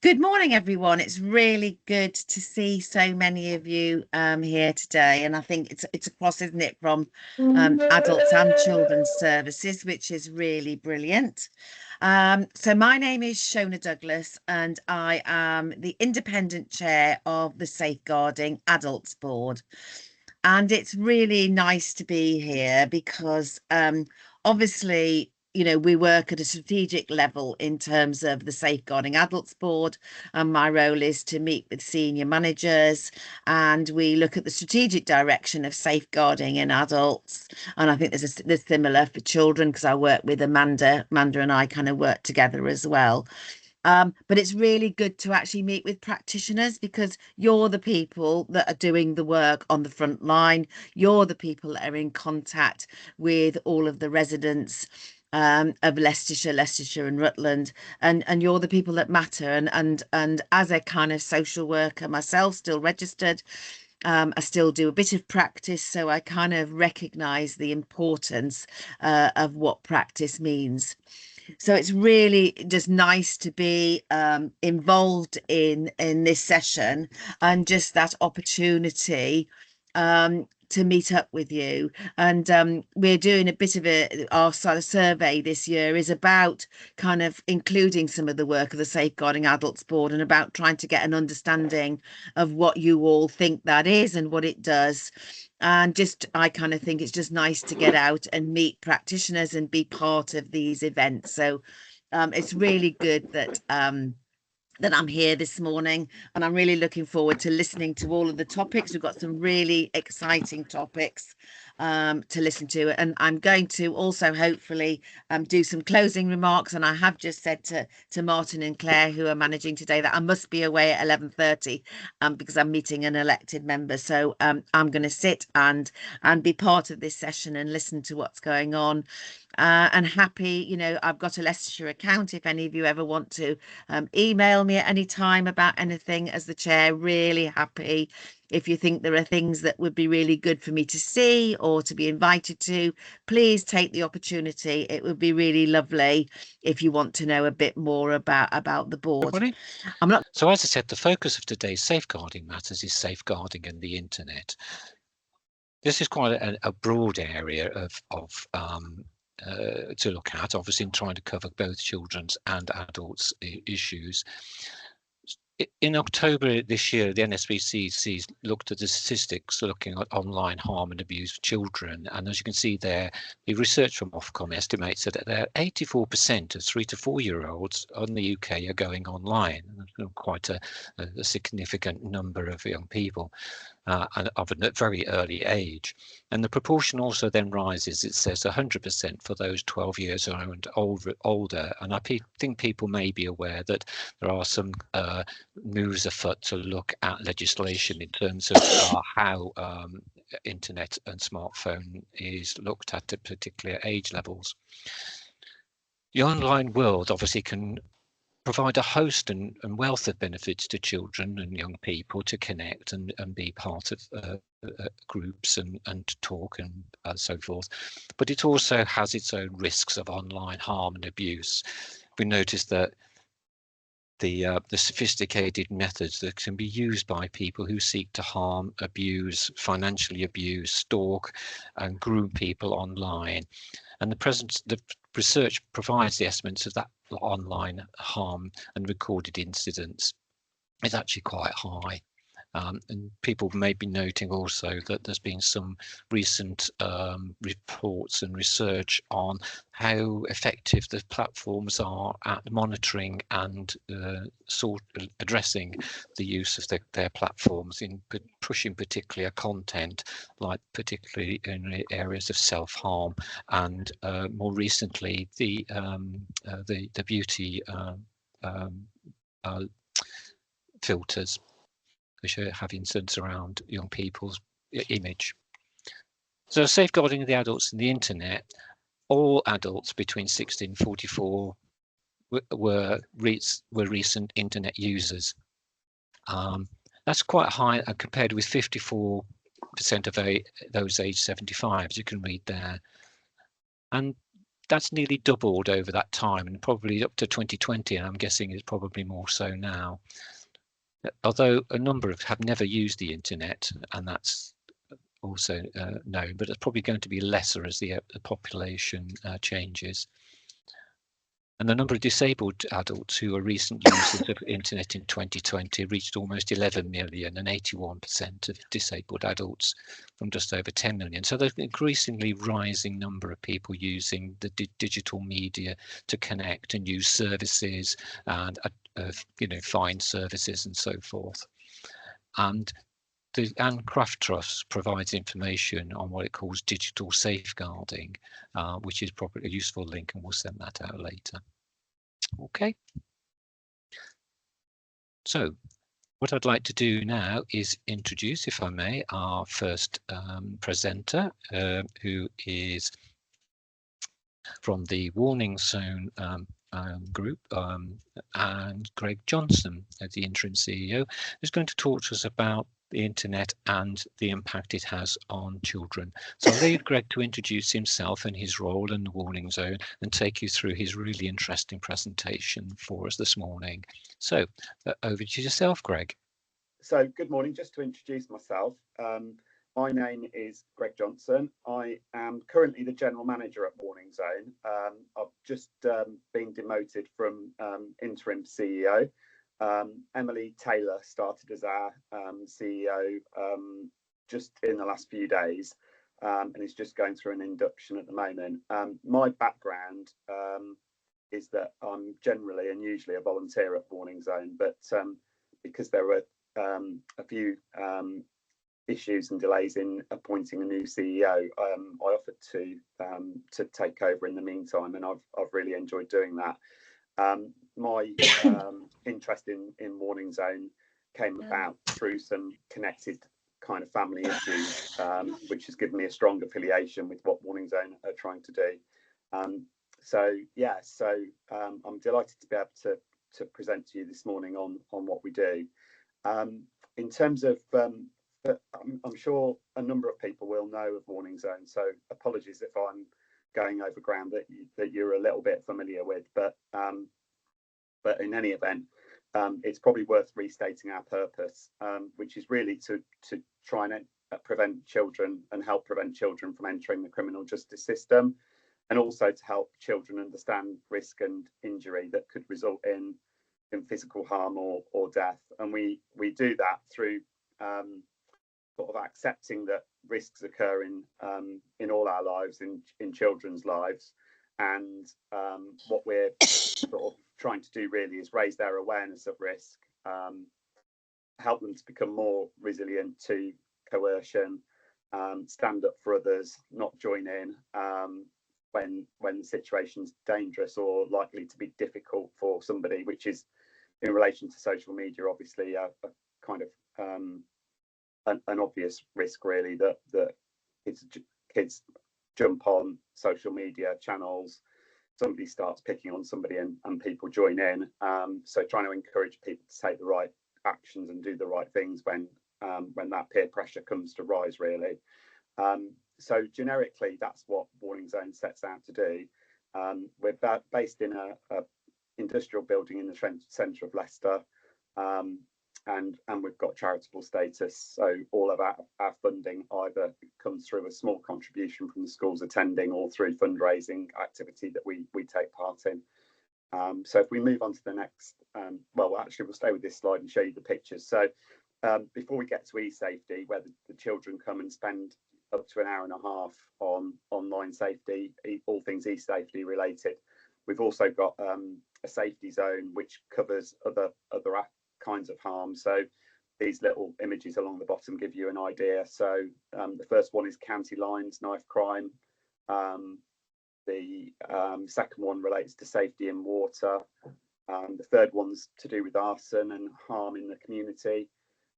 Good morning, everyone. It's really good to see so many of you here today, and I think it's across, isn't it, from adults and children's services, which is really brilliant. So my name is Shona Douglas, and I am the independent chair of the Safeguarding Adults Board. And it's really nice to be here because obviously, we work at a strategic level in terms of the Safeguarding Adults Board, and my role is to meet with senior managers and we look at the strategic direction of safeguarding in adults. And I think there's similar for children because I work with Amanda. Amanda and I kind of work together as well. But it's really good to actually meet with practitioners because you're the people that are doing the work on the front line. You're the people that are in contact with all of the residents of Leicestershire and Rutland, and you're the people that matter. And as a kind of social worker myself, still registered, I still do a bit of practice, so I kind of recognise the importance of what practice means. So it's really just nice to be involved in this session and just that opportunity to meet up with you. And we're doing a bit of our sort of survey this year is about kind of including some of the work of the Safeguarding Adults Board and about trying to get an understanding of what you all think that is and what it does. And just, I kind of think it's just nice to get out and meet practitioners and be part of these events. So it's really good that I'm here this morning, and I'm really looking forward to listening to all of the topics. We've got some really exciting topics to listen to, and I'm going to also hopefully do some closing remarks. And I have just said to Martin and Claire, who are managing today, that I must be away at 11:30 because I'm meeting an elected member. So I'm going to sit and be part of this session and listen to what's going on. And happy, I've got a Leicestershire account if any of you ever want to email me at any time about anything as the chair. Really happy. If you think there are things that would be really good for me to see or to be invited to, please take the opportunity. It would be really lovely if you want to know a bit more about the board. Everybody? So as I said, the focus of today's safeguarding matters is safeguarding in the internet. This is quite a broad area to look at, obviously in trying to cover both children's and adults' issues. In October this year, the NSBCC looked at the statistics looking at online harm and abuse of children. And as you can see there, the research from Ofcom estimates that 84% of 3 to 4 year olds in the UK are going online. Quite a significant number of young people. Of a very early age. And the proportion also then rises. It says 100% for those 12 years and older. And I think people may be aware that there are some moves afoot to look at legislation in terms of how internet and smartphone is looked at particular age levels. The online world obviously can provide a host and wealth of benefits to children and young people to connect and be part of groups and to talk and so forth. But it also has its own risks of online harm and abuse. We noticed that the sophisticated methods that can be used by people who seek to harm, abuse, financially abuse, stalk and groom people online. And the research provides the estimates of that online harm and recorded incidents is actually quite high. And people may be noting also that there's been some recent reports and research on how effective the platforms are at monitoring and addressing the use of their platforms in pushing particular content, like particularly in the areas of self-harm and more recently the beauty filters which have incidents around young people's image. So safeguarding the adults in the internet, all adults between 16 and 44 were recent internet users. That's quite high compared with 54% of those aged 75, as you can read there. And that's nearly doubled over that time, and probably up to 2020, and I'm guessing it's probably more so now. Although a number have never used the internet, and that's also known, but it's probably going to be lesser as the population changes. And the number of disabled adults who are recent users of internet in 2020 reached almost 11 million, and 81% of disabled adults from just over 10 million. So there's an increasingly rising number of people using the digital media to connect and use services and find services and so forth. And the Anne Craft Trust provides information on what it calls digital safeguarding, which is probably a useful link, and we'll send that out later. Okay. So what I'd like to do now is introduce, if I may, our first presenter, who is from the Warning Zone group, and Greg Johnson, the interim CEO, is going to talk to us about the internet and the impact it has on children. So I'll leave Greg to introduce himself and his role in the Warning Zone and take you through his really interesting presentation for us this morning. So over to yourself, Greg. So good morning. Just to introduce myself, my name is Greg Johnson. I am currently the General Manager at Warning Zone. I've just been demoted from interim CEO. Emily Taylor started as our CEO just in the last few days, and is just going through an induction at the moment. My background is that I'm generally and usually a volunteer at Warning Zone, but because there were a few issues and delays in appointing a new CEO, I offered to take over in the meantime, and I've really enjoyed doing that. My interest in Warning Zone came about through some connected kind of family issues, which has given me a strong affiliation with what Warning Zone are trying to do. I'm delighted to be able to present to you this morning on what we do. In terms of, I'm sure a number of people will know of Warning Zone, so apologies if I'm going over ground that you're a little bit familiar with, but in any event, it's probably worth restating our purpose, which is really to try and prevent children and help prevent children from entering the criminal justice system, and also to help children understand risk and injury that could result in physical harm or death. And we do that through sort of accepting that risks occur in all our lives, in children's lives, and what we're sort of trying to do really is raise their awareness of risk, help them to become more resilient to coercion, stand up for others, not join in when the situation's dangerous or likely to be difficult for somebody, which is, in relation to social media, obviously a kind of an obvious risk really, that kids jump on social media channels, somebody starts picking on somebody and people join in. So trying to encourage people to take the right actions and do the right things when that peer pressure comes to rise really. So generically, that's what Warning Zone sets out to do. We're based in a industrial building in the centre of Leicester, and we've got charitable status, so all of our funding either comes through a small contribution from the schools attending or through fundraising activity that we take part in. So if we move on to the next, well actually we'll stay with this slide and show you the pictures. So before we get to eSafety, where the children come and spend up to an hour and a half on online safety, all things eSafety related, we've also got a safety zone which covers other kinds of harm. So these little images along the bottom give you an idea. So the first one is county lines, knife crime. The second one relates to safety in water. The third one's to do with arson and harm in the community.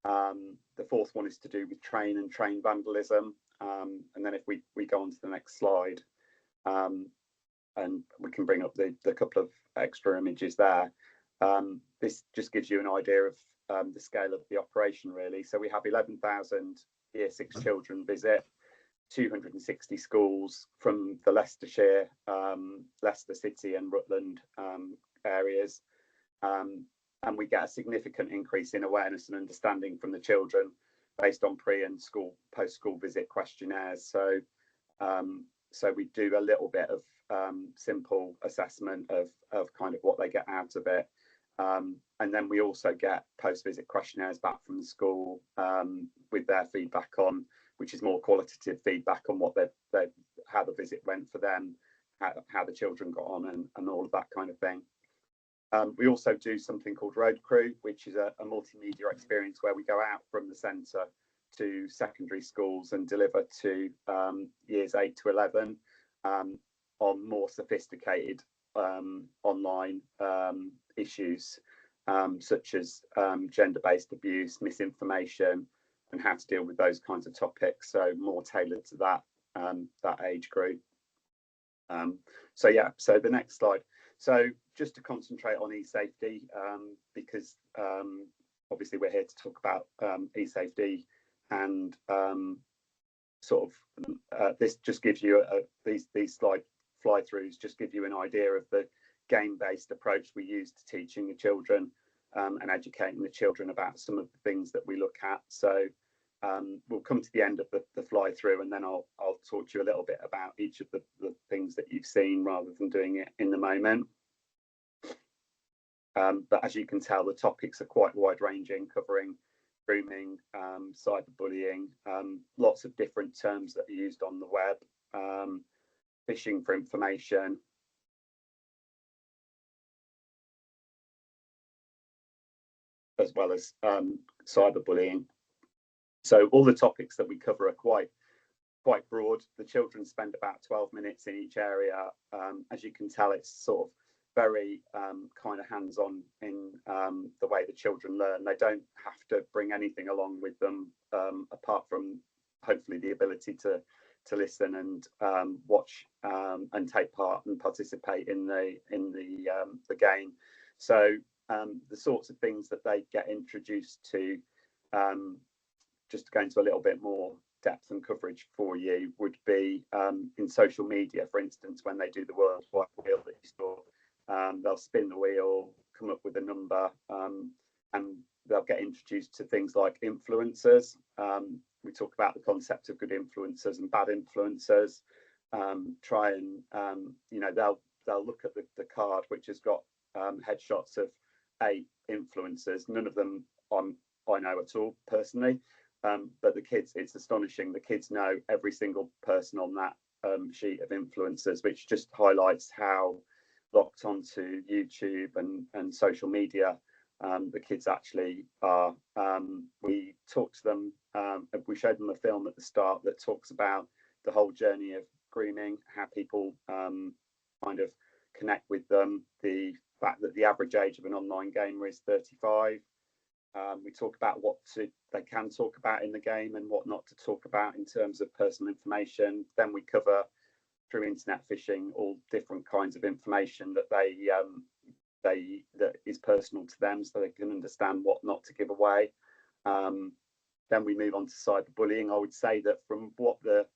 The fourth one is to do with train vandalism. And then if we go on to the next slide, and we can bring up the couple of extra images there. This just gives you an idea of the scale of the operation really. So we have 11,000 year 6 children visit, 260 schools from the Leicestershire, Leicester City and Rutland areas. And we get a significant increase in awareness and understanding from the children based on pre and post-school visit questionnaires. So we do a little bit of simple assessment of kind of what they get out of it. And then we also get post-visit questionnaires back from the school with their feedback on, which is more qualitative feedback on what how the visit went for them, how the children got on, and all of that kind of thing. We also do something called Road Crew, which is a multimedia experience where we go out from the centre to secondary schools and deliver to years 8 to 11 on more sophisticated online issues, such as gender-based abuse, misinformation, and how to deal with those kinds of topics. So more tailored to that age group. So the next slide. So just to concentrate on e-safety, because obviously we're here to talk about e-safety, and this just gives you these slide fly-throughs just give you an idea of the game-based approach we use to teaching the children and educating the children about some of the things that we look at. So we'll come to the end of the fly-through, and then I'll talk to you a little bit about each of the things that you've seen rather than doing it in the moment. But as you can tell, the topics are quite wide-ranging, covering grooming, cyberbullying, lots of different terms that are used on the web, phishing for information, as well as cyberbullying. So all the topics that we cover are quite broad. The children spend about 12 minutes in each area. As you can tell, it's sort of very kind of hands-on in the way the children learn. They don't have to bring anything along with them apart from hopefully the ability to listen and watch and take part and participate in the game. So the sorts of things that they get introduced to, just to go into a little bit more depth and coverage for you, would be in social media, for instance, when they do the worldwide wheel that you saw. They'll spin the wheel, come up with a number, and they'll get introduced to things like influencers. We talk about the concept of good influencers and bad influencers. Try and they'll look at the card, which has got headshots of 8 influencers. None of them I know at all personally, but the kids, it's astonishing. The kids know every single person on that sheet of influencers, which just highlights how locked onto YouTube and social media the kids actually are. We talk to them, we showed them a film at the start that talks about the whole journey of grooming, how people kind of connect with them, the fact that the average age of an online gamer is 35. We talk about what they can talk about in the game and what not to talk about in terms of personal information. Then we cover, through internet phishing, all different kinds of information that that is personal to them, so they can understand what not to give away. Then we move on to cyberbullying. I would say that from what the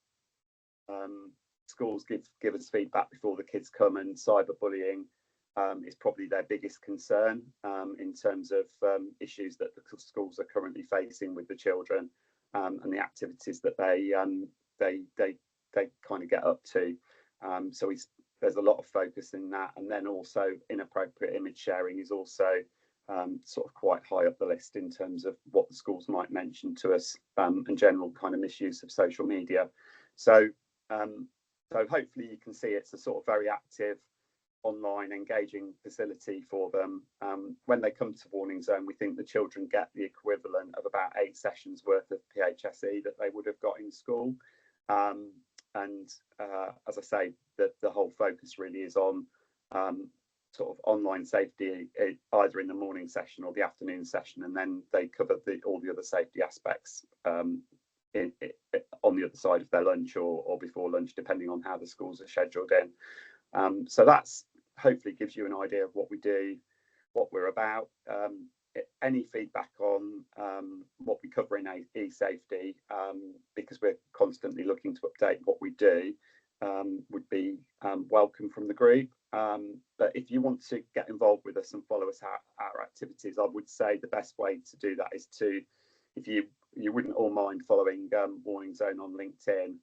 schools give us feedback before the kids come, and cyberbullying is probably their biggest concern in terms of issues that the schools are currently facing with the children and the activities that they kind of get up to. So there's a lot of focus in that, and then also inappropriate image sharing is also sort of quite high up the list in terms of what the schools might mention to us, and general kind of misuse of social media. So hopefully you can see it's a sort of very active, online, engaging facility for them. When they come to Warning Zone, we think the children get the equivalent of about 8 sessions worth of PHSE that they would have got in school. And as I say, the whole focus really is on sort of online safety, either in the morning session or the afternoon session, and then they cover all the other safety aspects on the other side of their lunch or before lunch, depending on how the schools are scheduled in. So that's hopefully gives you an idea of what we do, what we're about. Any feedback on what we cover in e-safety, because we're constantly looking to update what we do would be welcome from the group. But if you want to get involved with us and follow us our activities, I would say the best way to do that is to, if you wouldn't all mind following Warning Zone on LinkedIn,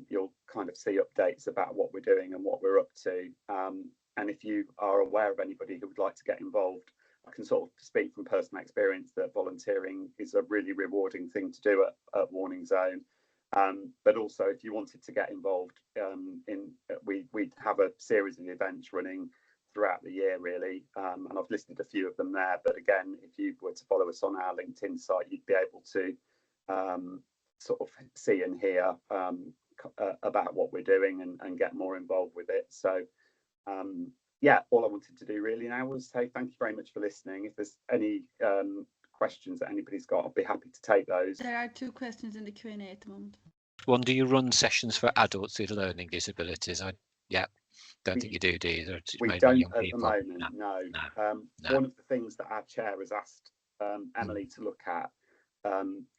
you'll kind of see updates about what we're doing and what we're up to. And if you are aware of anybody who would like to get involved, I can sort of speak from personal experience that volunteering is a really rewarding thing to do at Warning Zone. But also, if you wanted to get involved, we have a series of events running throughout the year, really, and I've listed a few of them there. But again, if you were to follow us on our LinkedIn site, you'd be able to sort of see and hear about what we're doing and get more involved with it. So yeah, all I wanted to do really now was say thank you very much for listening. If there's any questions that anybody's got, I'll be happy to take those. There are 2 questions in the Q&A at the moment. One, do you run sessions for adults with learning disabilities? Don't think you do you? We don't at the moment, no. One of the things that our chair has asked Emily to look at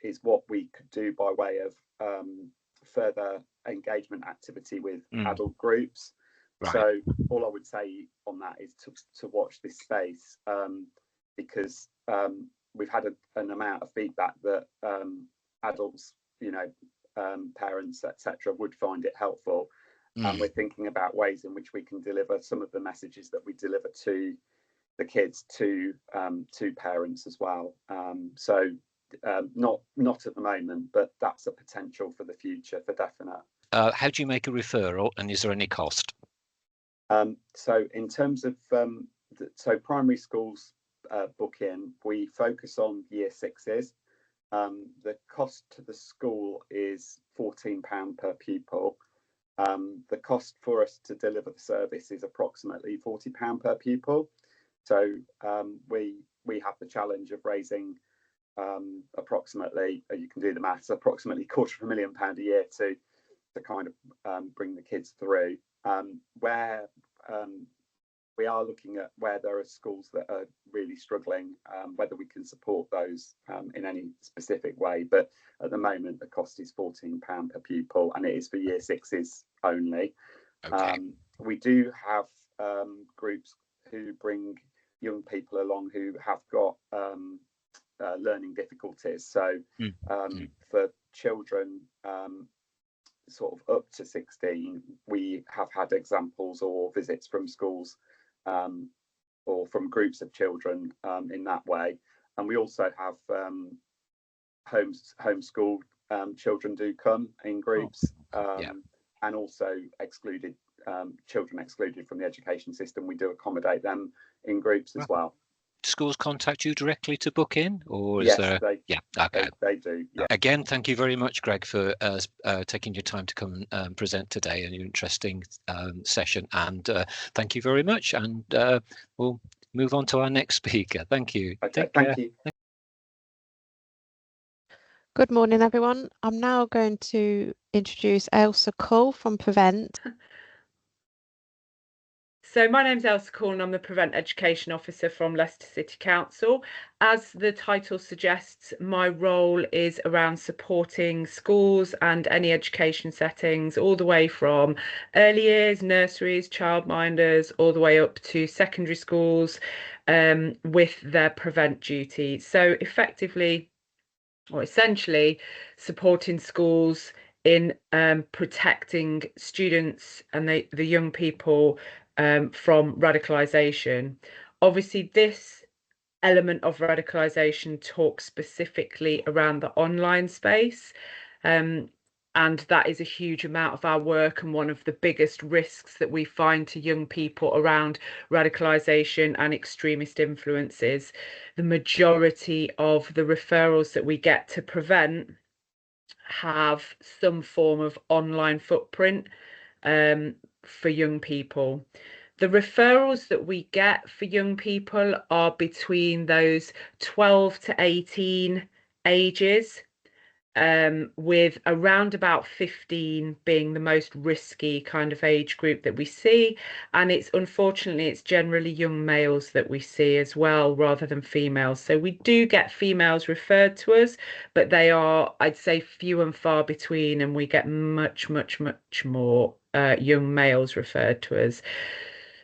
is what we could do by way of further engagement activity with adult groups. Right. So all I would say on that is to watch this space, because we've had an amount of feedback that adults, parents, etc., would find it helpful. And we're thinking about ways in which we can deliver some of the messages that we deliver to the kids to parents as well. So not at the moment, but that's a potential for the future, for definite. How do you make a referral, and is there any cost? So in terms of so primary schools book in, we focus on year 6s. The cost to the school is £14 per pupil. The cost for us to deliver the service is approximately £40 per pupil. So we have the challenge of raising approximately, you can do the maths, approximately £250,000 a year to kind of bring the kids through. Where we are looking at where there are schools that are really struggling, whether we can support those in any specific way. But at the moment, the cost is £14 per pupil, and it is for year 6s only. Okay. We do have groups who bring young people along who have got learning difficulties. So for children sort of up to 16, we have had examples or visits from schools or from groups of children in that way. And we also have homeschooled children do come in groups, and also excluded children excluded from the education system. We do accommodate them in groups as well. Schools contact you directly to book in, or is yes, there? They do. Yeah. Again, thank you very much, Greg, for taking your time to come present today and your interesting session. And thank you very much. And we'll move on to our next speaker. Thank you. Okay, thank you. Good morning, everyone. I'm now going to introduce Ailsa Cull from Prevent. So my name's Ailsa Cull and I'm the Prevent Education Officer from Leicester City Council. As the title suggests, my role is around supporting schools and any education settings, all the way from early years, nurseries, childminders, all the way up to secondary schools with their Prevent duty. So effectively, or essentially, supporting schools in protecting students and the young people from radicalisation. Obviously, this element of radicalisation talks specifically around the online space, and that is a huge amount of our work and one of the biggest risks that we find to young people around radicalisation and extremist influences. The majority of the referrals that we get to Prevent have some form of online footprint for young people. The referrals that we get for young people are between those 12 to 18 ages. with around about 15 being the most risky kind of age group that we see. And unfortunately, it's generally young males that we see as well, rather than females. So we do get females referred to us, but they are, I'd say, few and far between, and we get much, much, much more young males referred to us.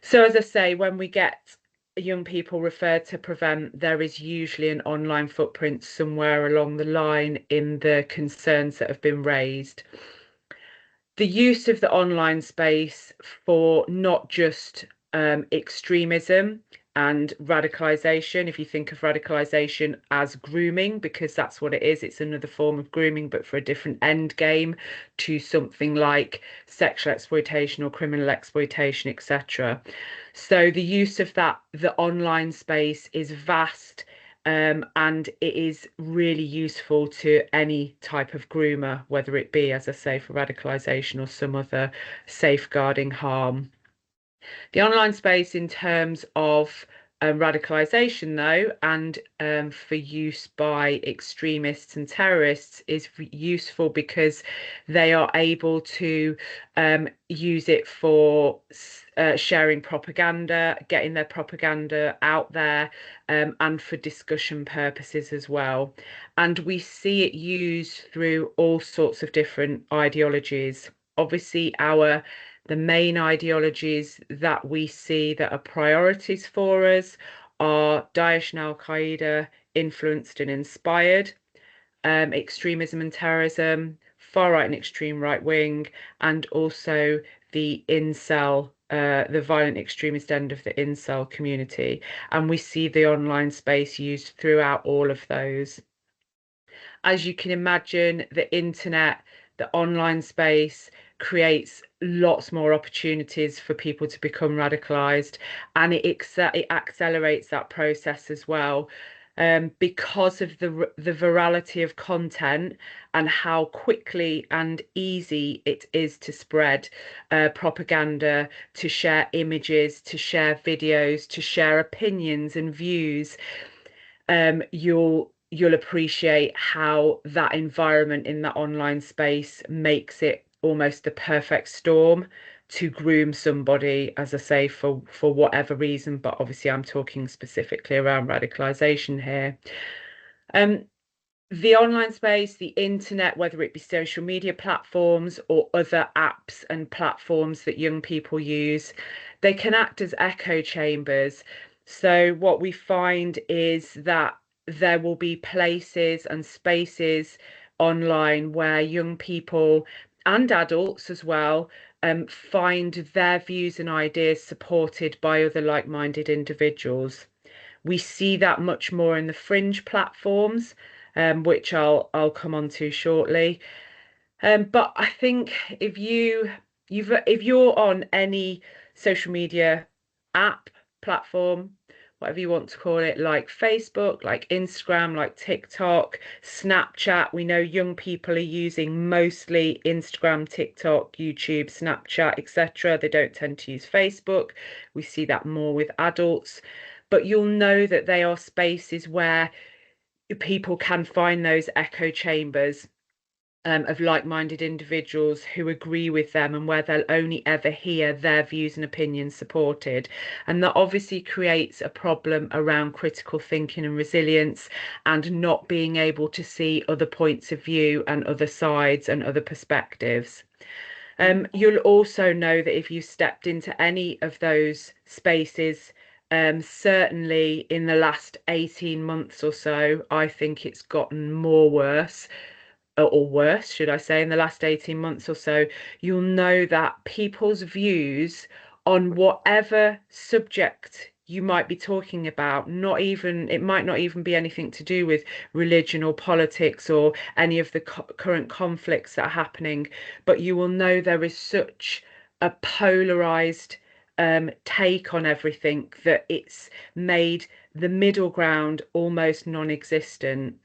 So as I say, when we get young people referred to Prevent, there is usually an online footprint somewhere along the line in the concerns that have been raised. The use of the online space for not just extremism and radicalization, if you think of radicalization as grooming, because that's what it is, it's another form of grooming, but for a different end game to something like sexual exploitation or criminal exploitation, etc. So the use of the online space is vast, and it is really useful to any type of groomer, whether it be, as I say, for radicalization or some other safeguarding harm. The online space in terms of radicalization, though, and for use by extremists and terrorists is useful because they are able to use it for sharing propaganda, getting their propaganda out there, and for discussion purposes as well. And we see it used through all sorts of different ideologies. Obviously, the main ideologies that we see that are priorities for us are Daesh and Al-Qaeda influenced and inspired, extremism and terrorism, far right and extreme right wing, and also the incel, the violent extremist end of the incel community. And we see the online space used throughout all of those. As you can imagine, the internet, the online space creates lots more opportunities for people to become radicalized, and it accelerates that process as well, because of the virality of content and how quickly and easy it is to spread propaganda, to share images, to share videos, to share opinions and views. You'll appreciate how that environment in that online space makes it almost the perfect storm to groom somebody, as I say, for whatever reason, but obviously I'm talking specifically around radicalization here. The online space, the internet, whether it be social media platforms or other apps and platforms that young people use, they can act as echo chambers. So what we find is that there will be places and spaces online where young people and adults as well find their views and ideas supported by other like-minded individuals. We see that much more in the fringe platforms, which I'll come on to shortly. But I think if you're on any social media app, platform, whatever you want to call it, like Facebook, like Instagram, like TikTok, Snapchat, we know young people are using mostly Instagram, TikTok, YouTube, Snapchat, etc. They don't tend to use Facebook. We see that more with adults, but you'll know that they are spaces where people can find those echo chambers of like-minded individuals who agree with them, and where they'll only ever hear their views and opinions supported. And that obviously creates a problem around critical thinking and resilience, and not being able to see other points of view and other sides and other perspectives. You'll also know that if you stepped into any of those spaces, certainly in the last 18 months or so, I think it's gotten more worse, or worse, should I say, in the last 18 months or so, you'll know that people's views on whatever subject you might be talking about, it might not even be anything to do with religion or politics or any of the current conflicts that are happening, but you will know there is such a polarized take on everything that it's made the middle ground almost non-existent.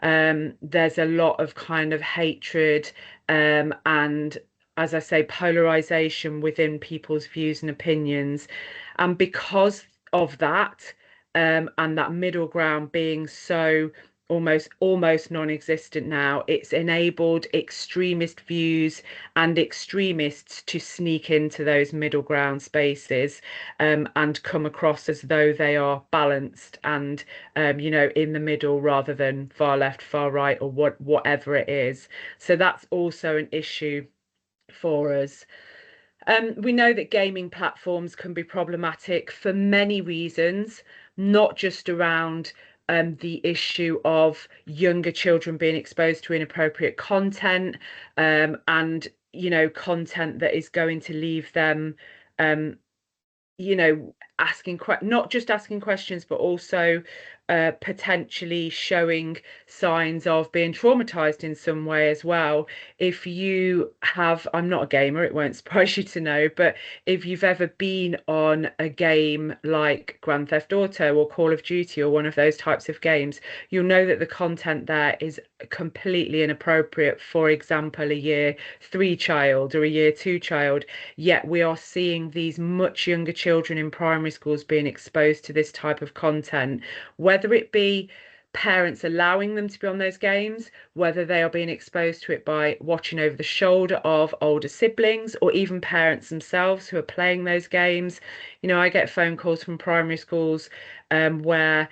There's a lot of kind of hatred, and, as I say, polarization within people's views and opinions. And because of that, and that middle ground being so almost non-existent now. It's enabled extremist views and extremists to sneak into those middle ground spaces and come across as though they are balanced and in the middle rather than far left, far right, or whatever it is. So that's also an issue for us. We know that gaming platforms can be problematic for many reasons, not just around the issue of younger children being exposed to inappropriate content and content that is going to leave them not just asking questions, but also potentially showing signs of being traumatized in some way as well. If you have, I'm not a gamer, it won't surprise you to know, but if you've ever been on a game like Grand Theft Auto or Call of Duty or one of those types of games, you'll know that the content there is completely inappropriate. For example, a year 3 child or a year 2 child, yet we are seeing these much younger children in primary schools being exposed to this type of content, whether it be parents allowing them to be on those games, whether they are being exposed to it by watching over the shoulder of older siblings, or even parents themselves who are playing those games. I get phone calls from primary schools where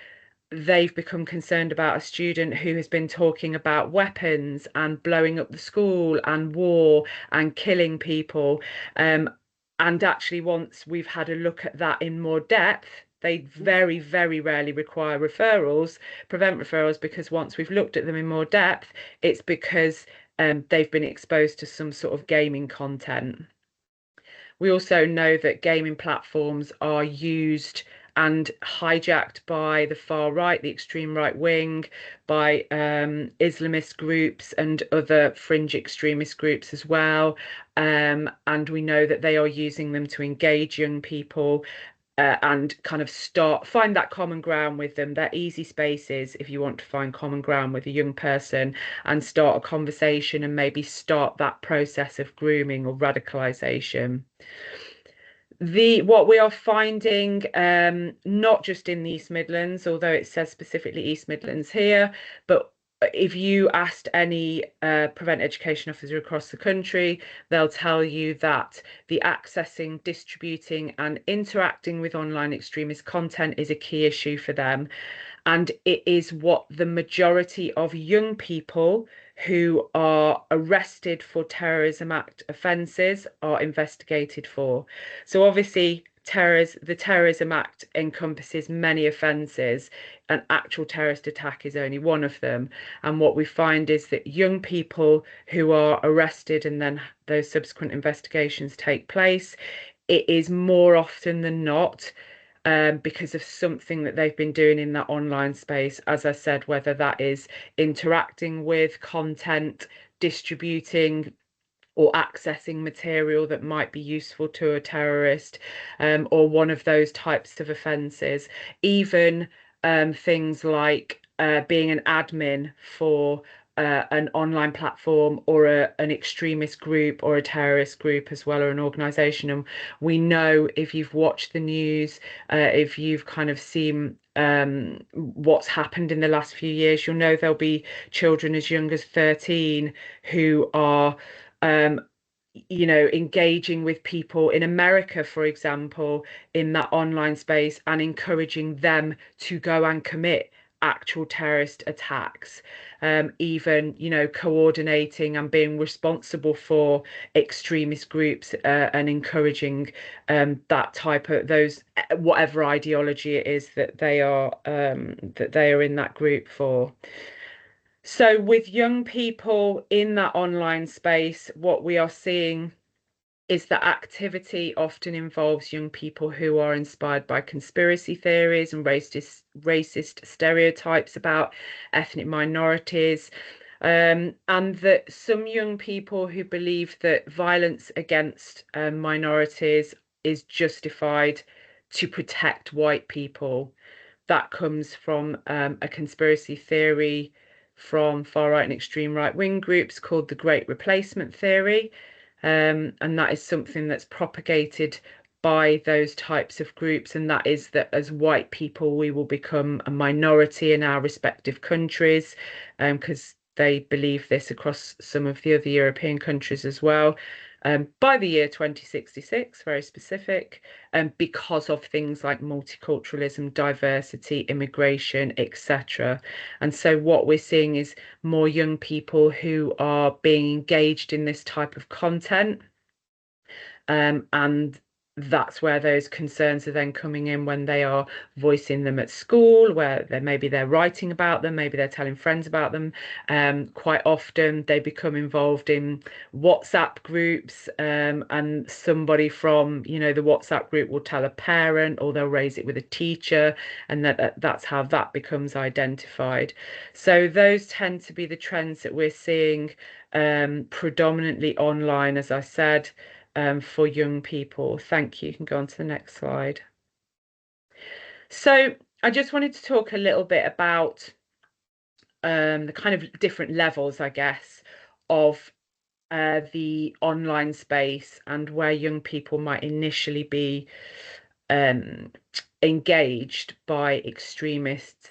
they've become concerned about a student who has been talking about weapons and blowing up the school and war and killing people. And actually, once we've had a look at that in more depth, they very, very rarely require prevent referrals, because once we've looked at them in more depth, it's because they've been exposed to some sort of gaming content. We also know that gaming platforms are used and hijacked by the far right, the extreme right wing, by Islamist groups and other fringe extremist groups as well. And we know that they are using them to engage young people and kind of find that common ground with them. They're easy spaces if you want to find common ground with a young person and start a conversation and maybe start that process of grooming or radicalization. What we are finding, not just in the East Midlands, although it says specifically East Midlands here, but if you asked any prevent education officer across the country, they'll tell you that the accessing, distributing and interacting with online extremist content is a key issue for them. And it is what the majority of young people who are arrested for Terrorism Act offences are investigated for. So obviously the Terrorism Act encompasses many offences. An actual terrorist attack is only one of them. And what we find is that young people who are arrested and then those subsequent investigations take place, it is more often than not because of something that they've been doing in that online space. As I said, whether that is interacting with content, distributing or accessing material that might be useful to a terrorist, or one of those types of offences. Even things like being an admin for an online platform or an extremist group or a terrorist group as well, or an organisation. And we know, if you've watched the news, if you've kind of seen what's happened in the last few years, you'll know there'll be children as young as 13 who are engaging with people in America, for example, in that online space and encouraging them to go and commit actual terrorist attacks, even coordinating and being responsible for extremist groups and encouraging that type of those whatever ideology it is that they are in that group for. So with young people in that online space, what we are seeing is that activity often involves young people who are inspired by conspiracy theories and racist stereotypes about ethnic minorities, and that some young people who believe that violence against minorities is justified to protect white people. That comes from a conspiracy theory from far right and extreme right wing groups called the Great Replacement Theory. And that is something that's propagated by those types of groups, and that is that as white people we will become a minority in our respective countries, because they believe this across some of the other European countries as well, by the year 2066, very specific, because of things like multiculturalism, diversity, immigration, etc. And so what we're seeing is more young people who are being engaged in this type of content, and that's where those concerns are then coming in when they are voicing them at school, where maybe they're writing about them, maybe they're telling friends about them. Quite often they become involved in WhatsApp groups, and somebody from, you know, the WhatsApp group will tell a parent, or they'll raise it with a teacher, and that's how that becomes identified. So those tend to be the trends that we're seeing, predominantly online, as I said, for young people. Thank you. You can go on to the next slide. So I just wanted to talk a little bit about the kind of different levels, I guess, of the online space and where young people might initially be engaged by extremists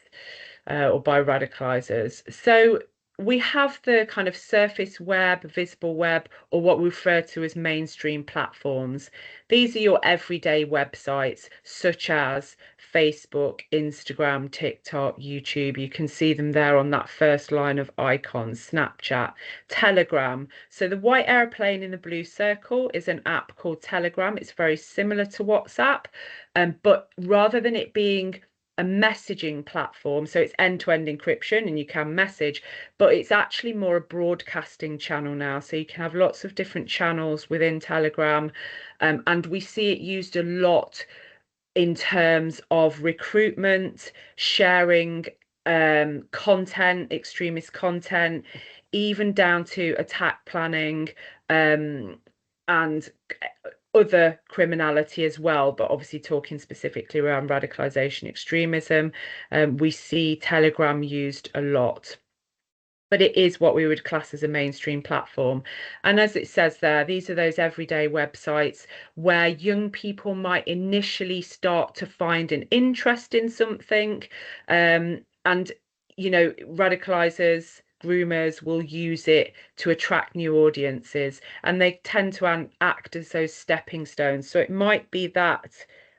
or by radicalizers. So we have the kind of surface web, visible web, or what we refer to as mainstream platforms. These are your everyday websites, such as Facebook, Instagram, TikTok, YouTube. You can see them there on that first line of icons. Snapchat, Telegram. So the white airplane in the blue circle is an app called Telegram. It's very similar to WhatsApp, but rather than it being a messaging platform, so it's end-to-end encryption and you can message, but it's actually more a broadcasting channel now. So you can have lots of different channels within Telegram, and we see it used a lot in terms of recruitment, sharing content, extremist content, even down to attack planning, and other criminality as well, but obviously talking specifically around radicalization, extremism. We see Telegram used a lot, but it is what we would class as a mainstream platform. And as it says there, these are those everyday websites where young people might initially start to find an interest in something, and, you know, radicalizers, groomers will use it to attract new audiences, and they tend to act as those stepping stones. So it might be that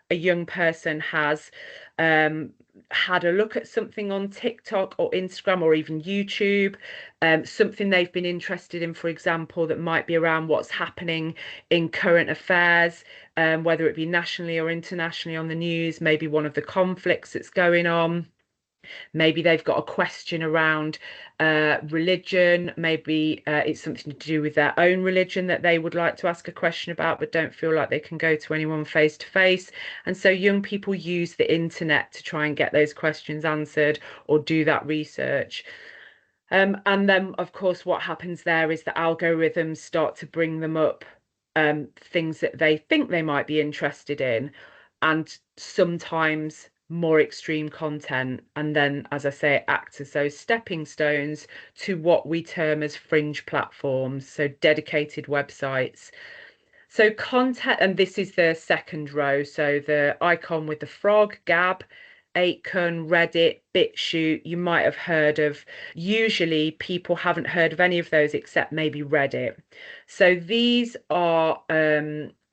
a young person has had a look at something on TikTok or Instagram or even YouTube, something they've been interested in, for example, that might be around what's happening in current affairs, whether it be nationally or internationally on the news, maybe one of the conflicts that's going on. Maybe they've got a question around religion. Maybe it's something to do with their own religion that they would like to ask a question about, but don't feel like they can go to anyone face to face. And so young people use the internet to try and get those questions answered or do that research. And then, of course, what happens there is the algorithms start to bring them up things that they think they might be interested in, and sometimes more extreme content, and then, as I say, it acts as those stepping stones to what we term as fringe platforms, so dedicated websites. So content, and this is the second row, so the icon with the frog, Gab, Aitken, Reddit, BitChute, you might have heard of. Usually people haven't heard of any of those except maybe Reddit. So these are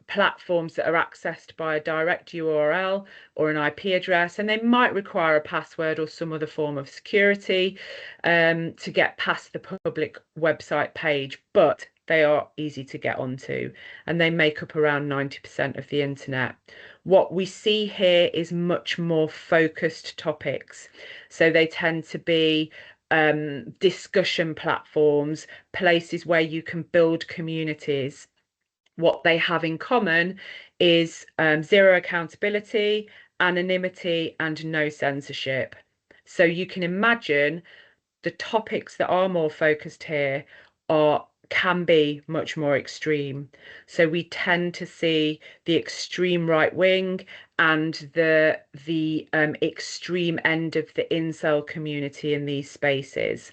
platforms that are accessed by a direct URL or an IP address, and they might require a password or some other form of security to get past the public website page, but they are easy to get onto, and they make up around 90% of the internet. What we see here is much more focused topics. So they tend to be discussion platforms, places where you can build communities. What they have in common is zero accountability, anonymity, and no censorship. So you can imagine the topics that are more focused here can be much more extreme. So we tend to see the extreme right wing and the extreme end of the incel community in these spaces.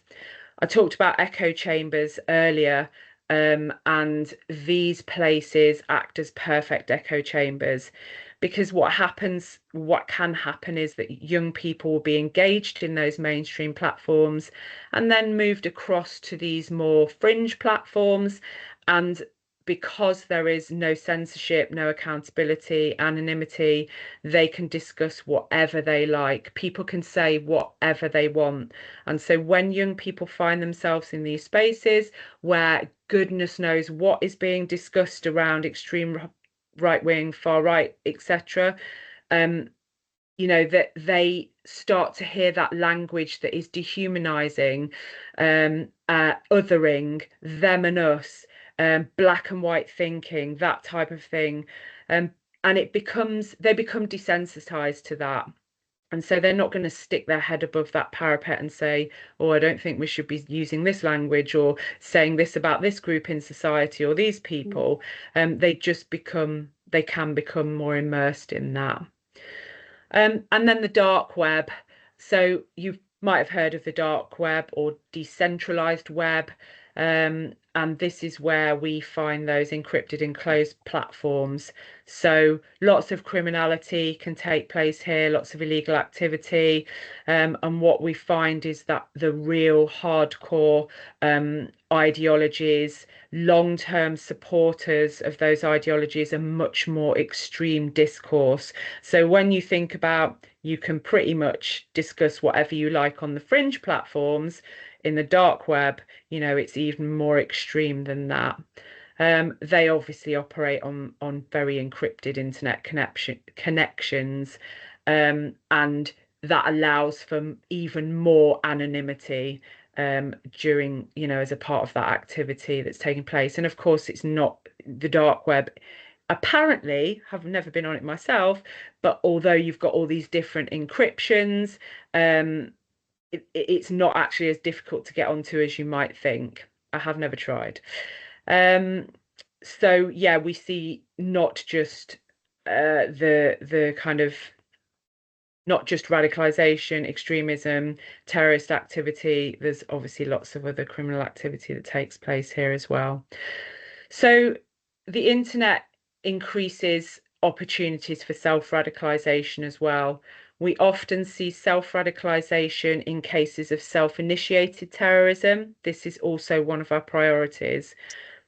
I talked about echo chambers earlier, and these places act as perfect echo chambers, because what can happen is that young people will be engaged in those mainstream platforms and then moved across to these more fringe platforms, and because there is no censorship, no accountability, anonymity, they can discuss whatever they like. People can say whatever they want. And so when young people find themselves in these spaces where goodness knows what is being discussed around extreme right wing, far right, etc., that they start to hear that language that is dehumanizing, othering, them and us, black and white thinking, that type of thing, and they become desensitized to that. And so they're not going to stick their head above that parapet and say, oh, I don't think we should be using this language or saying this about this group in society or these people. They can become more immersed in that. And then the dark web. So you might have heard of the dark web or decentralized web. And this is where we find those encrypted and closed platforms. So lots of criminality can take place here, lots of illegal activity. And what we find is that the real hardcore ideologies, long-term supporters of those ideologies, are much more extreme discourse. So when you think about, you can pretty much discuss whatever you like on the fringe platforms, in the dark web, it's even more extreme than that. They obviously operate on very encrypted internet connections, and that allows for even more anonymity during, as a part of that activity that's taking place. And of course, it's not the dark web. Apparently, I've never been on it myself, but although you've got all these different encryptions, it's not actually as difficult to get onto as you might think. I have never tried. So yeah, we see not just the kind of, not just radicalization, extremism, terrorist activity. There's obviously lots of other criminal activity that takes place here as well. So the internet increases opportunities for self-radicalization as well. We often see self-radicalization in cases of self-initiated terrorism. This is also one of our priorities.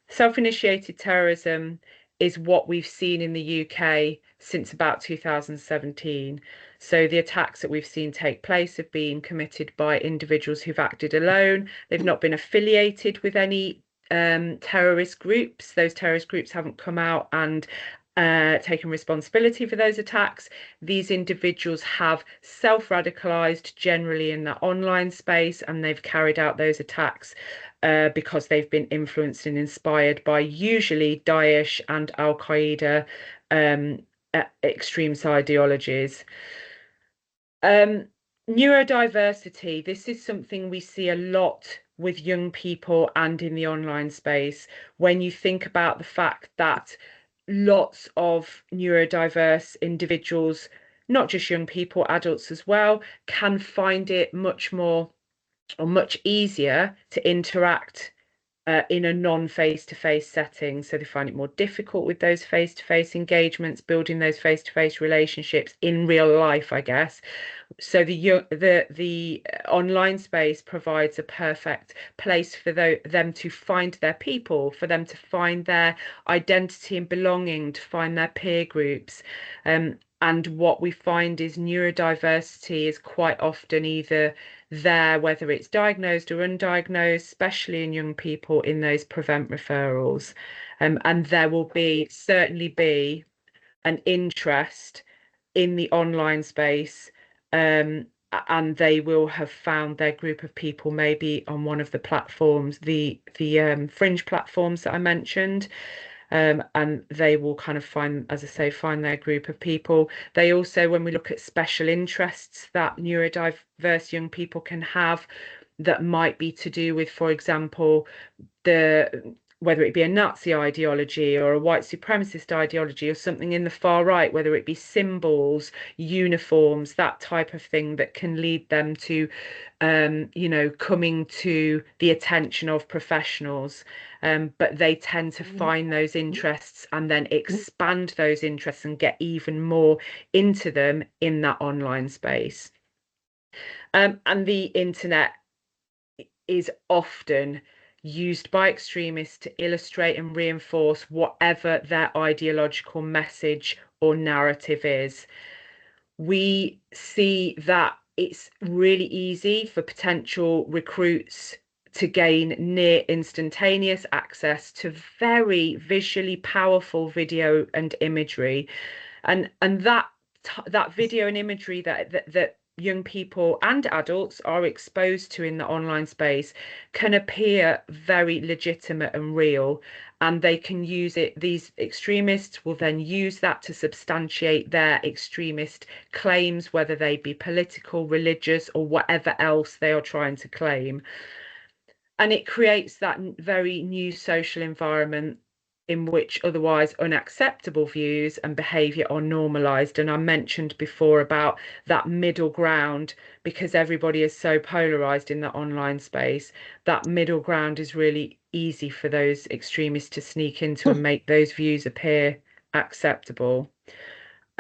Self-initiated terrorism is what we've seen in the UK since about 2017. So the attacks that we've seen take place have been committed by individuals who've acted alone. They've not been affiliated with any terrorist groups. Those terrorist groups haven't come out and taken responsibility for those attacks. These individuals have self-radicalized generally in the online space, and they've carried out those attacks because they've been influenced and inspired by usually Daesh and Al-Qaeda extremist ideologies. Neurodiversity, this is something we see a lot with young people and in the online space. When you think about the fact that lots of neurodiverse individuals, not just young people, adults as well, can find it much more or much easier to interact in a non-face-to-face setting. So they find it more difficult with those face-to-face engagements, building those face-to-face relationships in real life, I guess. So the online space provides a perfect place for them to find their people, for them to find their identity and belonging, to find their peer groups. And what we find is neurodiversity is quite often either there, whether it's diagnosed or undiagnosed, especially in young people, in those prevent referrals. And there will certainly be an interest in the online space, and they will have found their group of people maybe on one of the platforms, the fringe platforms that I mentioned. And they will kind of find, as I say, find their group of people. They also, when we look at special interests that neurodiverse young people can have, that might be to do with, for example, the whether it be a Nazi ideology or a white supremacist ideology or something in the far right, whether it be symbols, uniforms, that type of thing that can lead them to, coming to the attention of professionals. But they tend to find those interests and then expand those interests and get even more into them in that online space. And the internet is often used by extremists to illustrate and reinforce whatever their ideological message or narrative is. We see that it's really easy for potential recruits to gain near instantaneous access to very visually powerful video and imagery, and that video and imagery that young people and adults are exposed to in the online space can appear very legitimate and real, and they can use it. These extremists will then use that to substantiate their extremist claims, whether they be political, religious, or whatever else they are trying to claim. And it creates that very new social environment in which otherwise unacceptable views and behaviour are normalised. And I mentioned before about that middle ground, because everybody is so polarised in the online space. That middle ground is really easy for those extremists to sneak into and make those views appear acceptable.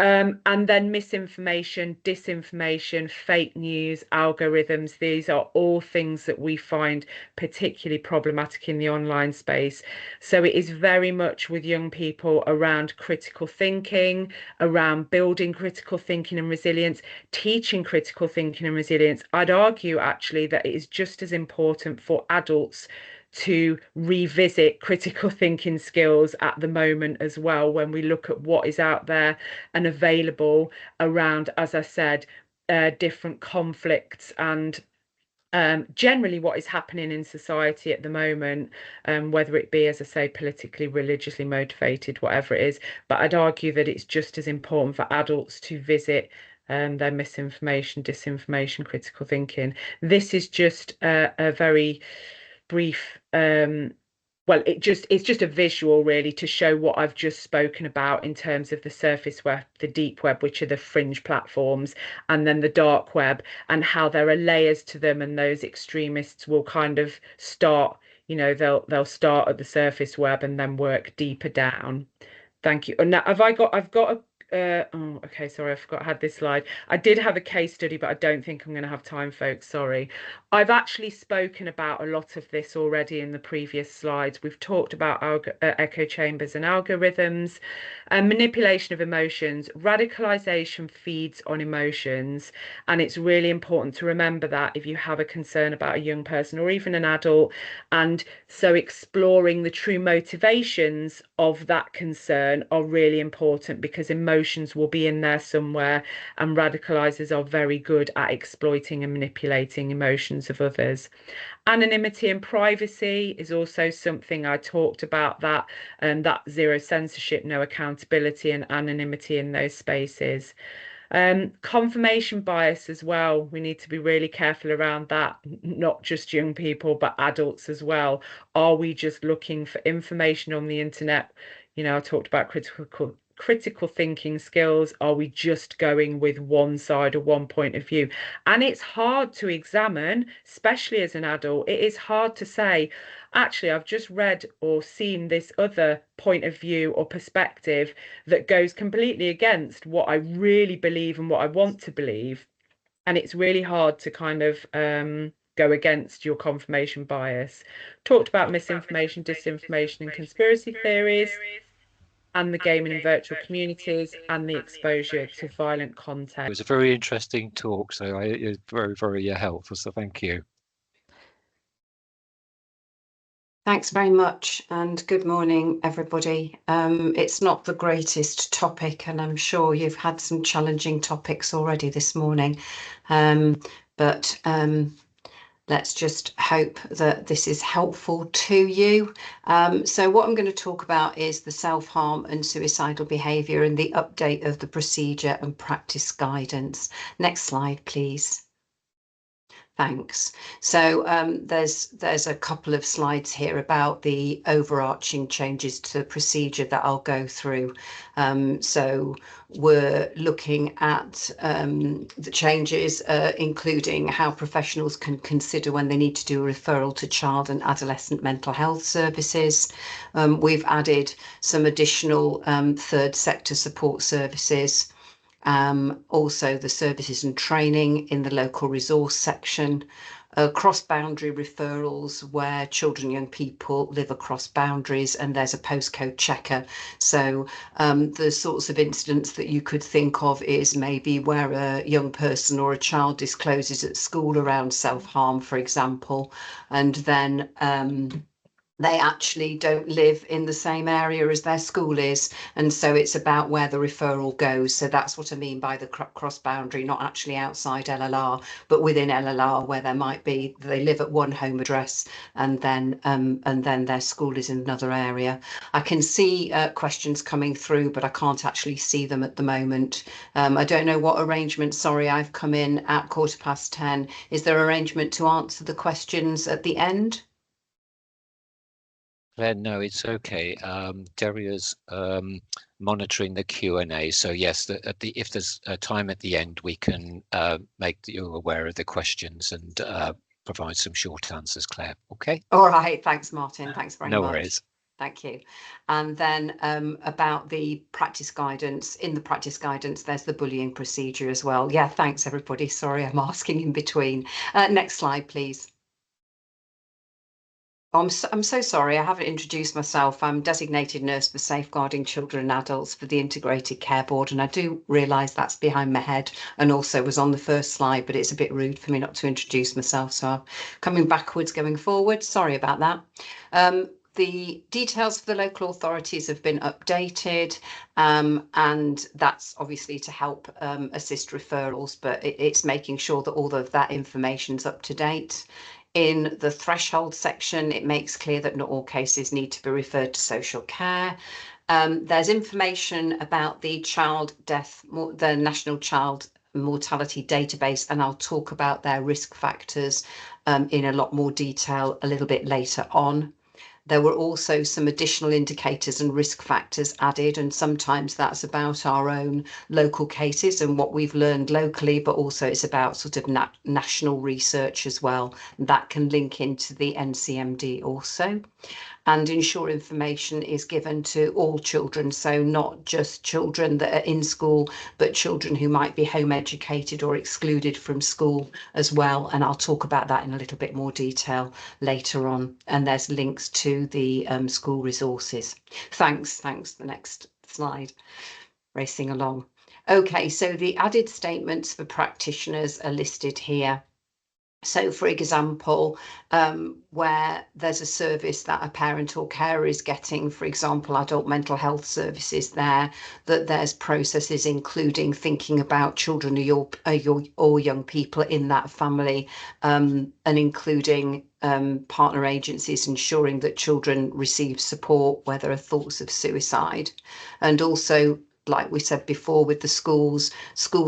And then misinformation, disinformation, fake news, algorithms, these are all things that we find particularly problematic in the online space. So it is very much with young people around critical thinking, around building critical thinking and resilience, teaching critical thinking and resilience. I'd argue actually that it is just as important for adults to revisit critical thinking skills at the moment as well, when we look at what is out there and available around, as I said, different conflicts and generally what is happening in society at the moment, whether it be, as I say, politically, religiously motivated, whatever it is. But I'd argue that it's just as important for adults to visit their misinformation, disinformation, critical thinking. This is just a very brief well, it's just a visual really to show what I've just spoken about in terms of the surface web, the deep web, which are the fringe platforms, and then the dark web, and how there are layers to them, and those extremists will kind of start, they'll start at the surface web and then work deeper down. Thank you. And now I've got a oh, okay, sorry, I forgot I had this slide. I did have a case study, but I don't think I'm going to have time, folks. Sorry. I've actually spoken about a lot of this already in the previous slides. We've talked about echo chambers and algorithms, and manipulation of emotions. Radicalization feeds on emotions, and it's really important to remember that if you have a concern about a young person or even an adult. And so exploring the true motivations of that concern are really important, because emotions will be in there somewhere, and radicalizers are very good at exploiting and manipulating emotions of others. Anonymity and privacy is also something I talked about, that zero censorship, no accountability, and anonymity in those spaces. Confirmation bias as well. We need to be really careful around that, not just young people, but adults as well. Are we just looking for information on the internet? I talked about critical thinking skills. Are we just going with one side or one point of view? And it's hard to examine, especially as an adult. It is hard to say, actually, I've just read or seen this other point of view or perspective that goes completely against what I really believe and what I want to believe. And it's really hard to kind of go against your confirmation bias. Talked about misinformation, disinformation, and conspiracy theories, and the gaming in virtual communities, and the exposure to violent content. It was a very interesting talk, so it was very, very helpful. So thank you. Thanks very much, and good morning, everybody. It's not the greatest topic, and I'm sure you've had some challenging topics already this morning, but let's just hope that this is helpful to you. So what I'm going to talk about is the self-harm and suicidal behaviour and the update of the procedure and practice guidance. Next slide, please. Thanks. So there's a couple of slides here about the overarching changes to the procedure that I'll go through. So we're looking at the changes, including how professionals can consider when they need to do a referral to child and adolescent mental health services. We've added some additional third sector support services. Also the services and training in the local resource section, cross-boundary referrals where children and young people live across boundaries, and there's a postcode checker. So the sorts of incidents that you could think of is maybe where a young person or a child discloses at school around self-harm, for example, and then they actually don't live in the same area as their school is, and so it's about where the referral goes. So that's what I mean by the cross boundary, not actually outside LLR, but within LLR, where there might be, they live at one home address and then their school is in another area. I can see questions coming through, but I can't actually see them at the moment. I don't know what arrangement. Sorry, I've come in at 10:15. Is there arrangement to answer the questions at the end? No, it's okay. Daria's monitoring the Q&A. So yes, if there's time at the end, we can make you aware of the questions and provide some short answers, Claire. Okay. All right. Thanks, Martin. Thanks very much. No worries. Thank you. And then about the practice guidance, in the practice guidance, there's the bullying procedure as well. Yeah, thanks, everybody. Sorry, I'm asking in between. Next slide, please. I'm so sorry, I haven't introduced myself. I'm designated nurse for safeguarding children and adults for the Integrated Care Board, and I do realise that's behind my head and also was on the first slide, but it's a bit rude for me not to introduce myself, so I'm coming backwards, going forward. Sorry about that. The details for the local authorities have been updated, and that's obviously to help assist referrals, but it's making sure that all of that information's up to date. In the threshold section, it makes clear that not all cases need to be referred to social care. There's information about the child death, the National Child Mortality Database, and I'll talk about their risk factors in a lot more detail a little bit later on. There were also some additional indicators and risk factors added, and sometimes that's about our own local cases and what we've learned locally, but also it's about sort of national research as well. That can link into the NCMD also. And ensure information is given to all children, so not just children that are in school, but children who might be home educated or excluded from school as well. And I'll talk about that in a little bit more detail later on. And there's links to the school resources. Thanks. The next slide. Racing along. Okay, so the added statements for practitioners are listed here. So, for example, where there's a service that a parent or carer is getting, for example, adult mental health services there, that there's processes including thinking about children or young people in that family, and including partner agencies ensuring that children receive support where there are thoughts of suicide, and also, like we said before, with the schools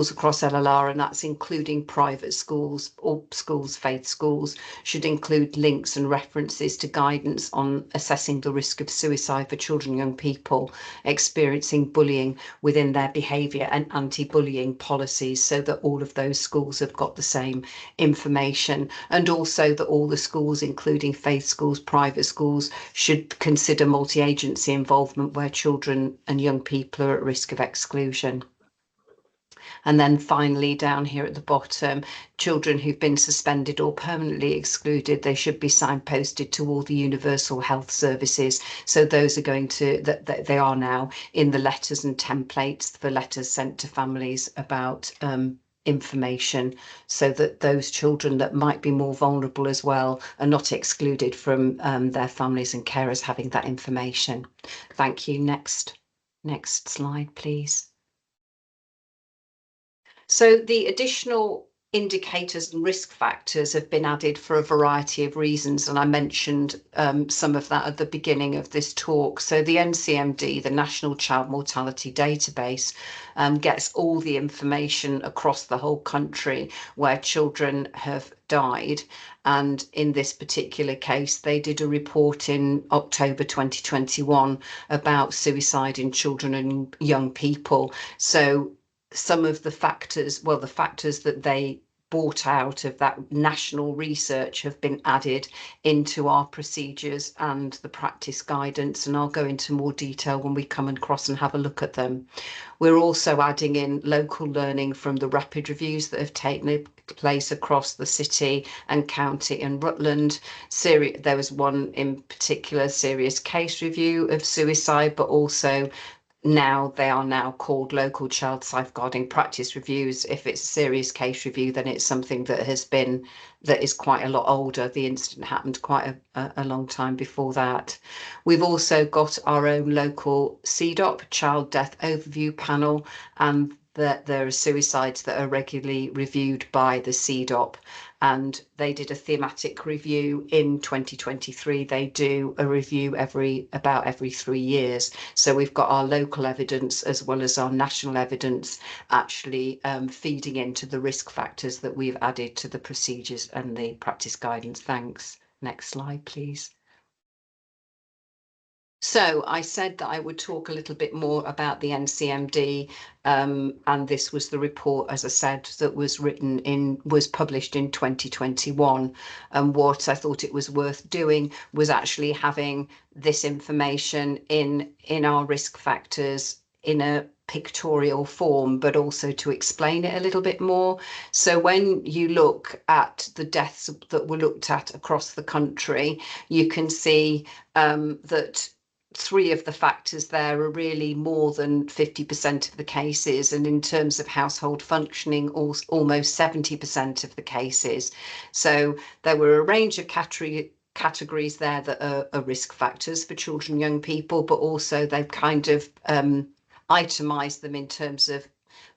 across LLR, and that's including private schools or schools, faith schools, should include links and references to guidance on assessing the risk of suicide for children and young people experiencing bullying within their behaviour and anti-bullying policies, so that all of those schools have got the same information, and also that all the schools, including faith schools, private schools, should consider multi-agency involvement where children and young people are at risk of exclusion. And then finally, down here at the bottom, children who've been suspended or permanently excluded, they should be signposted to all the universal health services. So those are going to, that they are now in the letters and templates for letters sent to families about information, so that those children that might be more vulnerable as well are not excluded from their families and carers having that information. Thank you. Next slide, please. So the additional indicators and risk factors have been added for a variety of reasons, and I mentioned some of that at the beginning of this talk. So the NCMD, the National Child Mortality Database, gets all the information across the whole country where children have died. And in this particular case, they did a report in October 2021 about suicide in children and young people. So some of the factors, well, the factors that they brought out of that national research have been added into our procedures and the practice guidance, and I'll go into more detail when we come across and have a look at them. We're also adding in local learning from the rapid reviews that have taken place across the city and county and Rutland. There was one in particular, serious case review of suicide, but also now they are now called local child safeguarding practice reviews. If it's a serious case review, then it's something that is quite a lot older. The incident happened quite a long time before that. We've also got our own local CDOP, Child Death Overview Panel, and that there are suicides that are regularly reviewed by the CDOP, and they did a thematic review in 2023. They do a review about every 3 years. So we've got our local evidence as well as our national evidence actually feeding into the risk factors that we've added to the procedures and the practice guidance. Thanks. Next slide, please. So I said that I would talk a little bit more about the NCMD, and this was the report, as I said, that was published in 2021. And what I thought it was worth doing was actually having this information in our risk factors in a pictorial form, but also to explain it a little bit more. So when you look at the deaths that were looked at across the country, you can see that 3 of the factors there are really more than 50% of the cases, and in terms of household functioning, almost 70% of the cases. So there were a range of categories there that are risk factors for children and young people, but also they've kind of itemised them in terms of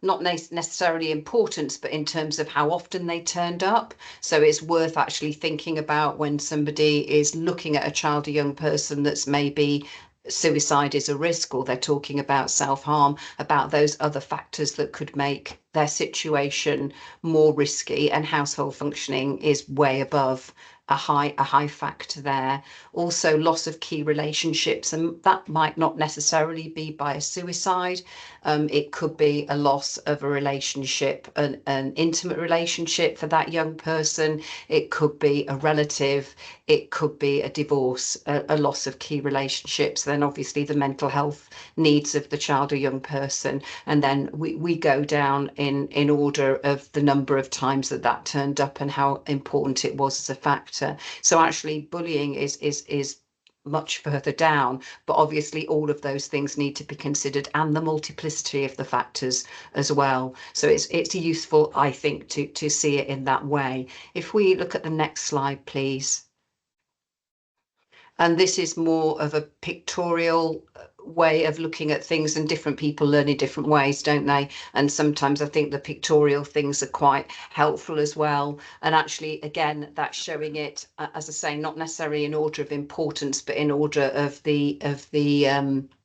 not necessarily importance, but in terms of how often they turned up. So it's worth actually thinking about when somebody is looking at a child or young person that's maybe suicide is a risk, or they're talking about self-harm, about those other factors that could make their situation more risky, and household functioning is way above a high factor there. Also loss of key relationships, and that might not necessarily be by a suicide. It could be a loss of a relationship, an intimate relationship for that young person. It could be a relative. It could be a divorce, a loss of key relationships. Then obviously the mental health needs of the child or young person. And then we go down in order of the number of times that turned up and how important it was as a factor. So actually bullying is much further down, but obviously all of those things need to be considered, and the multiplicity of the factors as well. So it's useful, I think, to see it in that way. If we look at the next slide, please. And this is more of a pictorial way of looking at things, and different people learn in different ways, don't they? And sometimes I think the pictorial things are quite helpful as well. And actually, again, that's showing it, as I say, not necessarily in order of importance, but in order of the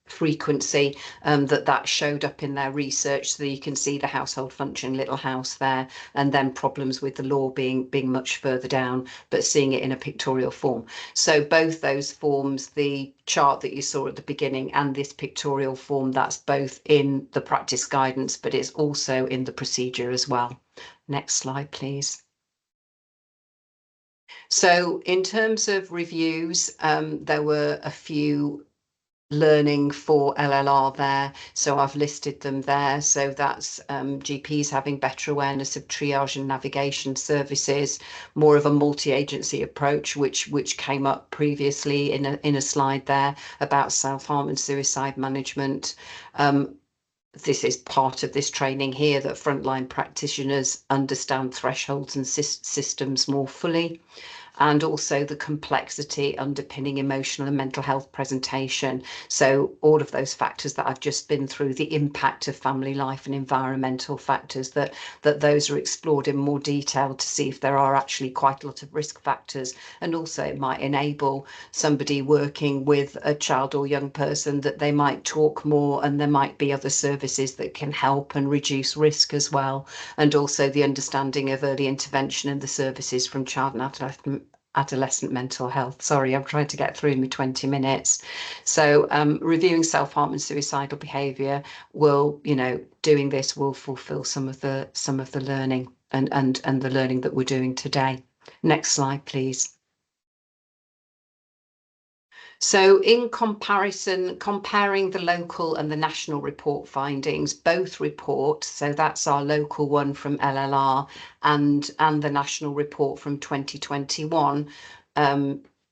frequency that showed up in their research. So you can see the household function, little house there, and then problems with the law being much further down, but seeing it in a pictorial form. So both those forms, the chart that you saw at the beginning and this pictorial form, that's both in the practice guidance, but it's also in the procedure as well. Next slide, please. So in terms of reviews, there were a few learning for LLR there, so I've listed them there. So that's GPs having better awareness of triage and navigation services, more of a multi-agency approach, which came up previously in a slide there about self-harm and suicide management. This is part of this training here, that frontline practitioners understand thresholds and systems more fully. and also the complexity underpinning emotional and mental health presentation. So all of those factors that I've just been through, the impact of family life and environmental factors, that those are explored in more detail to see if there are actually quite a lot of risk factors. And also it might enable somebody working with a child or young person that they might talk more, and there might be other services that can help and reduce risk as well. And also the understanding of early intervention and the services from child and adolescent mental health. Sorry, I'm trying to get through my 20 minutes. So reviewing self-harm and suicidal behaviour will, doing this will fulfil some of the learning and the learning that we're doing today. Next slide, please. So in comparison, comparing the local and the national report findings, both reports, so that's our local one from LLR and the national report from 2021,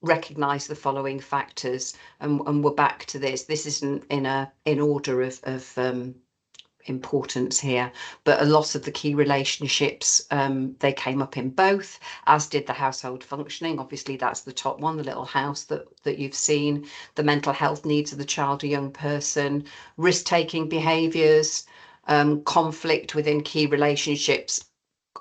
recognise the following factors, and we're back to this. This isn't in order of importance here, but a lot of the key relationships, they came up in both, as did the household functioning. Obviously that's the top one, the little house that you've seen, the mental health needs of the child or young person, risk-taking behaviours, conflict within key relationships.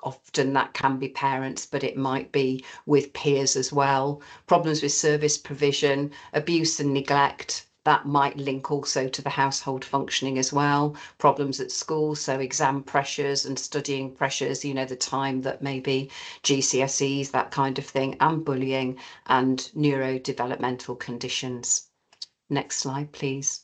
Often that can be parents, but it might be with peers as well. Problems with service provision, abuse and neglect. That might link also to the household functioning as well. Problems at school, so exam pressures and studying pressures, the time that maybe GCSEs, that kind of thing, and bullying and neurodevelopmental conditions. Next slide, please.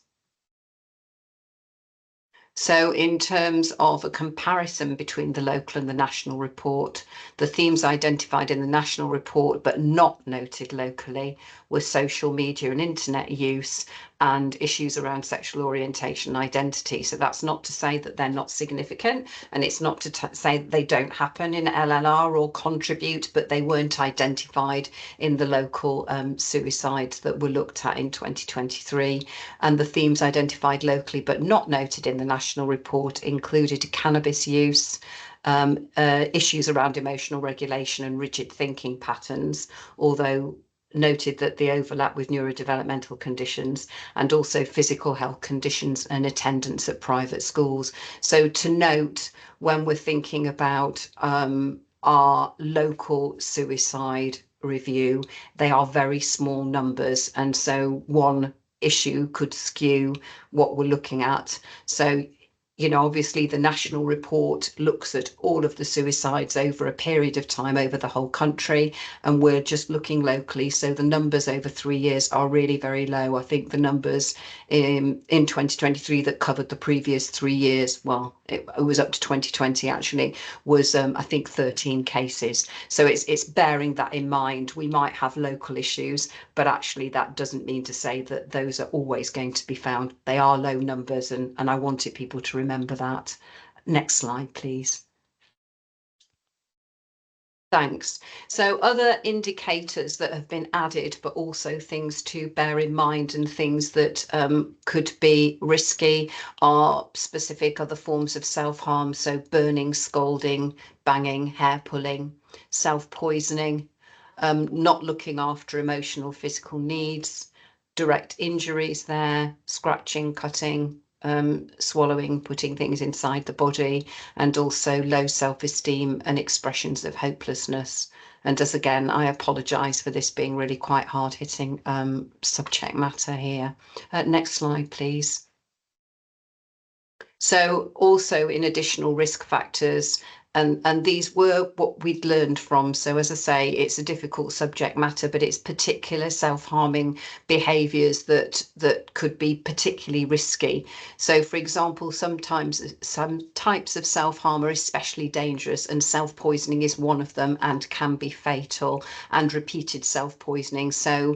So in terms of a comparison between the local and the national report, the themes identified in the national report but not noted locally were social media and internet use and issues around sexual orientation and identity. So that's not to say that they're not significant, and it's not to say that they don't happen in LLR or contribute, but they weren't identified in the local suicides that were looked at in 2023. And the themes identified locally but not noted in the national report included cannabis use, issues around emotional regulation and rigid thinking patterns, although noted that the overlap with neurodevelopmental conditions, and also physical health conditions and attendance at private schools. So to note, when we're thinking about our local suicide review, they are very small numbers, and so one issue could skew what we're looking at. So obviously the national report looks at all of the suicides over a period of time over the whole country, and we're just looking locally. So the numbers over 3 years are really very low. I think the numbers in 2023 that covered the previous 3 years, well, it was up to 2020 actually, was I think 13 cases. So it's bearing that in mind. We might have local issues, but actually that doesn't mean to say that those are always going to be found. They are low numbers, and I wanted people to remember that. Next slide, please. Thanks. So other indicators that have been added, but also things to bear in mind and things that could be risky, are specific other forms of self-harm. So burning, scalding, banging, hair pulling, self-poisoning, not looking after emotional, physical needs, direct injuries there, scratching, cutting, swallowing, putting things inside the body, and also low self-esteem and expressions of hopelessness. And as again, I apologise for this being really quite hard-hitting subject matter here. Next slide, please. So also in additional risk factors, and these were what we'd learned from. So as I say, it's a difficult subject matter, but it's particular self-harming behaviours that could be particularly risky. So for example, sometimes some types of self-harm are especially dangerous, and self-poisoning is one of them and can be fatal, and repeated self-poisoning. So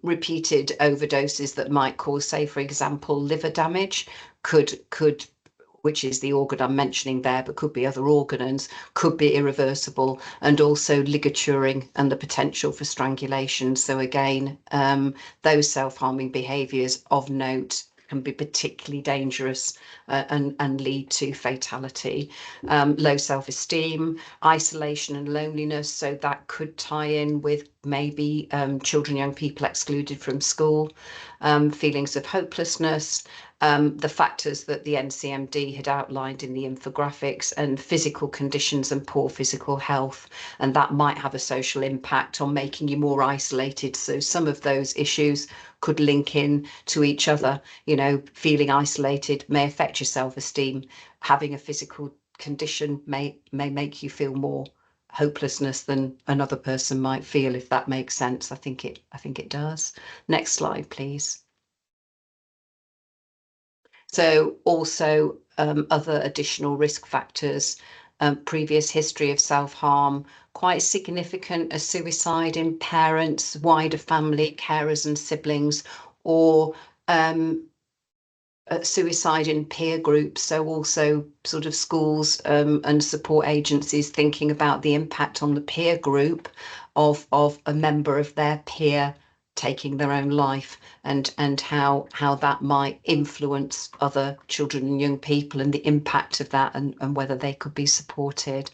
repeated overdoses that might cause, say, for example, liver damage, could which is the organ I'm mentioning there, but could be other organs, could be irreversible, and also ligaturing and the potential for strangulation. So again, those self-harming behaviours of note can be particularly dangerous and lead to fatality. Low self-esteem, isolation and loneliness, so that could tie in with maybe children, young people excluded from school, feelings of hopelessness, the factors that the NCMD had outlined in the infographics, and physical conditions and poor physical health, and that might have a social impact on making you more isolated. So some of those issues could link in to each other. You know, feeling isolated may affect your self-esteem. Having a physical condition may make you feel more hopelessness than another person might feel, if that makes sense. I think it does. Next slide, please. So also other additional risk factors, previous history of self-harm, quite significant, a suicide in parents, wider family, carers and siblings, or suicide in peer groups. So also sort of schools and support agencies thinking about the impact on the peer group of a member of their peer taking their own life, and how that might influence other children and young people, and the impact of that, and whether they could be supported.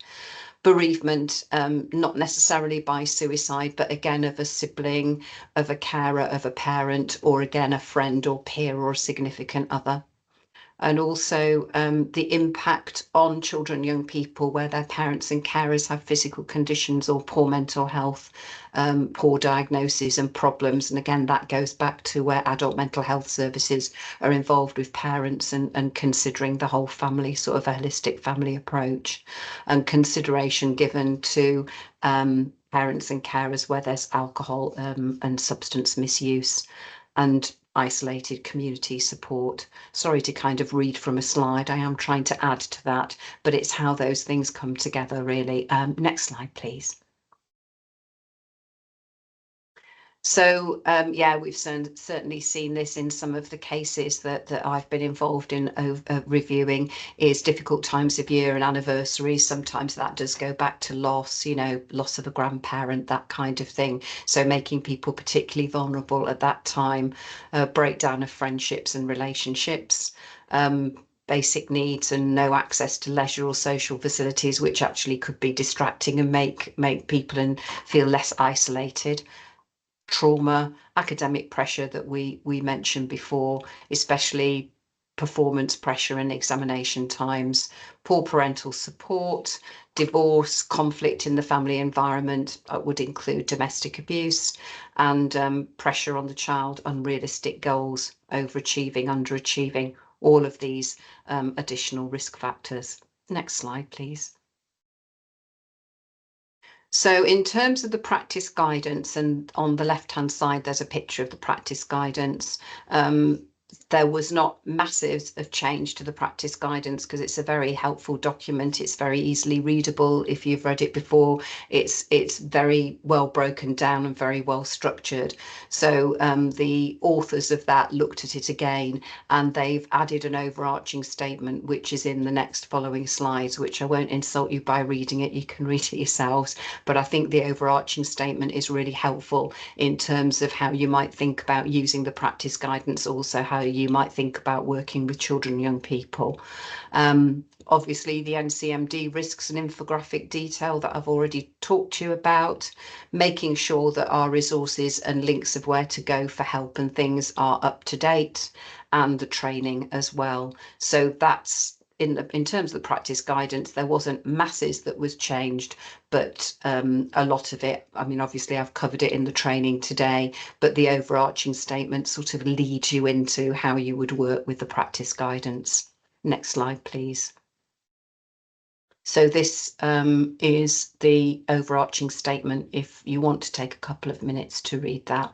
Bereavement, not necessarily by suicide, but again of a sibling, of a carer, of a parent, or again a friend or peer or a significant other. And also the impact on children, young people, where their parents and carers have physical conditions or poor mental health, poor diagnoses and problems. And again, that goes back to where adult mental health services are involved with parents and considering the whole family, sort of a holistic family approach, and consideration given to parents and carers where there's alcohol and substance misuse, and isolated community support. Sorry to kind of read from a slide. I am trying to add to that, but it's how those things come together, really. Next slide, please. So yeah, we've certainly seen this in some of the cases that I've been involved in reviewing, is difficult times of year and anniversaries. Sometimes that does go back to loss, you know, loss of a grandparent, that kind of thing. So making people particularly vulnerable at that time, breakdown of friendships and relationships, basic needs and no access to leisure or social facilities, which actually could be distracting and make people and feel less isolated. Trauma, academic pressure that we mentioned before, especially performance pressure and examination times, poor parental support, divorce, conflict in the family environment, would include domestic abuse, and pressure on the child, unrealistic goals, overachieving, underachieving, all of these additional risk factors. Next slide, please. So in terms of the practice guidance, and on the left-hand side, there's a picture of the practice guidance. There was not masses of change to the practice guidance because it's a very helpful document. It's very easily readable. If you've read it before, it's very well broken down and very well structured. So the authors of that looked at it again, and they've added an overarching statement, which is in the next following slides, which I won't insult you by reading it. You can read it yourselves. But I think the overarching statement is really helpful in terms of how you might think about using the practice guidance, also how you might think about working with children and young people. Obviously, the NCMD risks and infographic detail that I've already talked to you about, making sure that our resources and links of where to go for help and things are up to date, and the training as well. So that's in terms of the practice guidance, there wasn't masses that was changed, but a lot of it, I mean, obviously I've covered it in the training today, but the overarching statement sort of leads you into how you would work with the practice guidance. Next slide, please. So this is the overarching statement, if you want to take a couple of minutes to read that.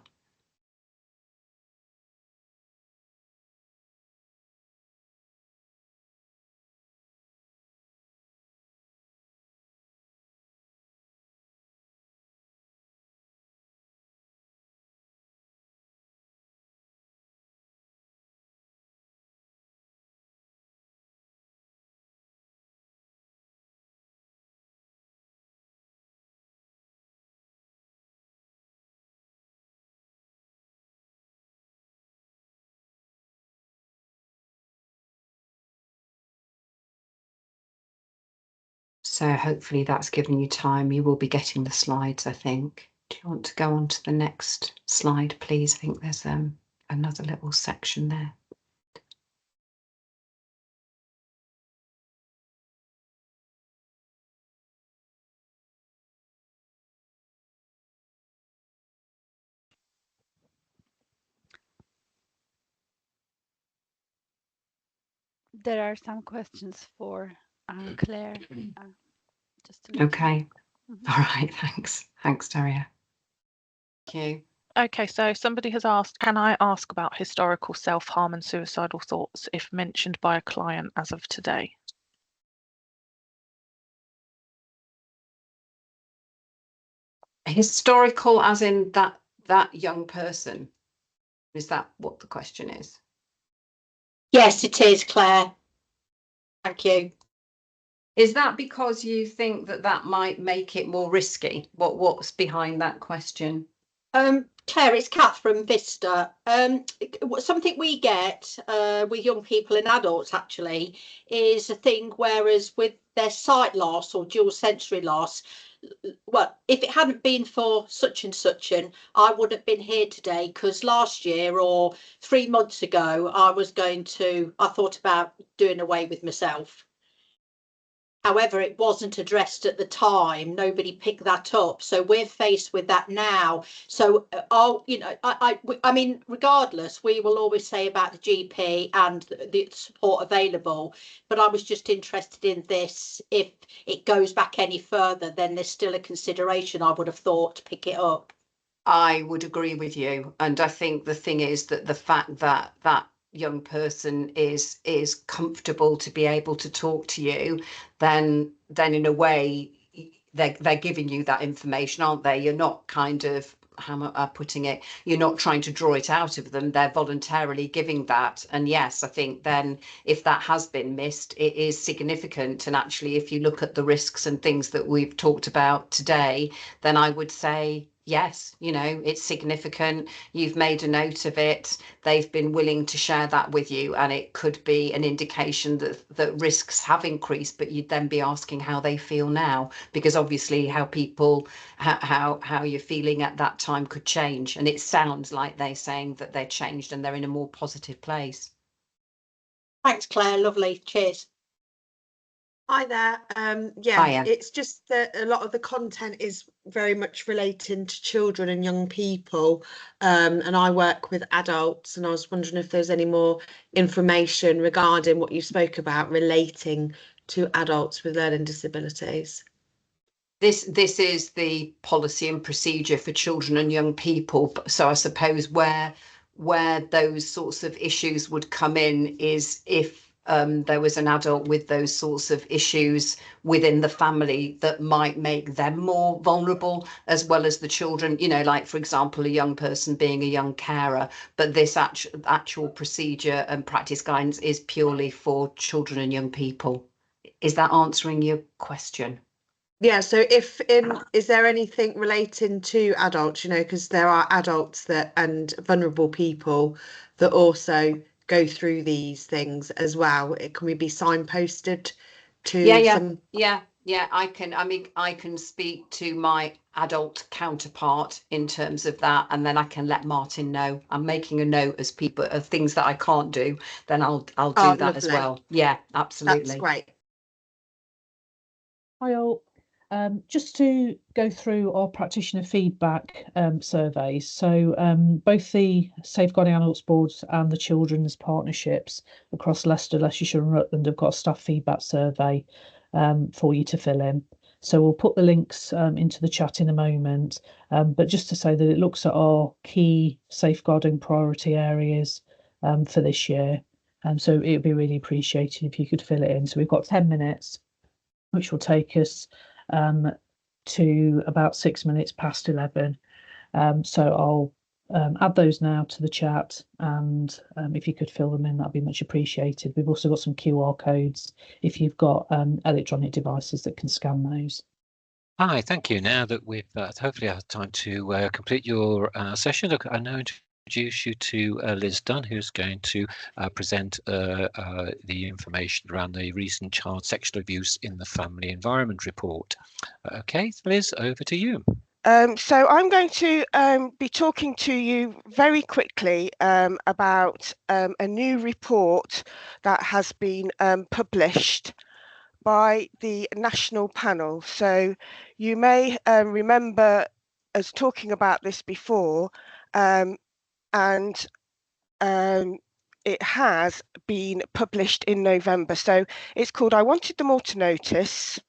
So hopefully that's given you time. You will be getting the slides, I think. Do you want to go on to the next slide, please? I think there's another little section there. There are some questions for Claire. Just to let you know. Okay. All right, thanks. Thanks, Daria. Thank you. Okay, so somebody has asked, can I ask about historical self-harm and suicidal thoughts if mentioned by a client as of today? Historical as in that young person? Is that what the question is? Yes, it is, Claire. Thank you. Is that because you think that might make it more risky? What's behind that question? Claire, it's Kath from Vista. Something we get with young people and adults actually is a thing, whereas with their sight loss or dual sensory loss, well, if it hadn't been for such and such, and I wouldn't have been here today, because last year or 3 months ago, I thought about doing away with myself. However, it wasn't addressed at the time. Nobody picked that up. So we're faced with that now. So, I mean, regardless, we will always say about the GP and the support available. But I was just interested in this. If it goes back any further, then there's still a consideration, I would have thought, to pick it up. I would agree with you. And I think the thing is that the fact that that young person is comfortable to be able to talk to you, then in a way they're giving you that information, aren't they? You're not kind of, how am I putting it, you're not trying to draw it out of them. They're voluntarily giving that. And yes, I think then if that has been missed, it is significant. And actually, if you look at the risks and things that we've talked about today, then I would say yes, it's significant. You've made a note of it. They've been willing to share that with you, and it could be an indication that risks have increased, but you'd then be asking how they feel now, because obviously how you're feeling at that time could change. And it sounds like they're saying that they're changed and they're in a more positive place. Thanks, Claire. Lovely. Cheers. Hi there. Hiya. It's just that a lot of the content is very much relating to children and young people, and I work with adults, and I was wondering if there's any more information regarding what you spoke about relating to adults with learning disabilities. This is the policy and procedure for children and young people. So I suppose where those sorts of issues would come in is if there was an adult with those sorts of issues within the family that might make them more vulnerable, as well as the children, like, for example, a young person being a young carer. But this actual procedure and practice guidance is purely for children and young people. Is that answering your question? Yeah, so is there anything relating to adults, because there are adults and vulnerable people that also go through these things as well. Can we be signposted to some? Yeah, I can speak to my adult counterpart in terms of that, and then I can let Martin know. I'm making a note as people of things that I can't do, then I'll do that lovely. as well. Yeah, absolutely. That's great. Hi all. Just to go through our practitioner feedback surveys. So both the Safeguarding Adults Boards and the Children's Partnerships across Leicester, Leicestershire and Rutland have got a staff feedback survey for you to fill in. So we'll put the links into the chat in a moment. But just to say that it looks at our key safeguarding priority areas for this year. So it would be really appreciated if you could fill it in. So we've got 10 minutes, which will take us to about 6 minutes past 11. So I'll add those now to the chat, and if you could fill them in, that'd be much appreciated. We've also got some QR codes if you've got electronic devices that can scan those. Hi, thank you. Now that we've hopefully had time to complete your session, look, I know introduce you to Liz Dunn, who's going to present the information around the recent child sexual abuse in the family environment report. Okay, Liz, over to you. So I'm going to be talking to you very quickly about a new report that has been published by the national panel. So you may remember us talking about this before, and it has been published in November. So it's called I Wanted Them All to Notice,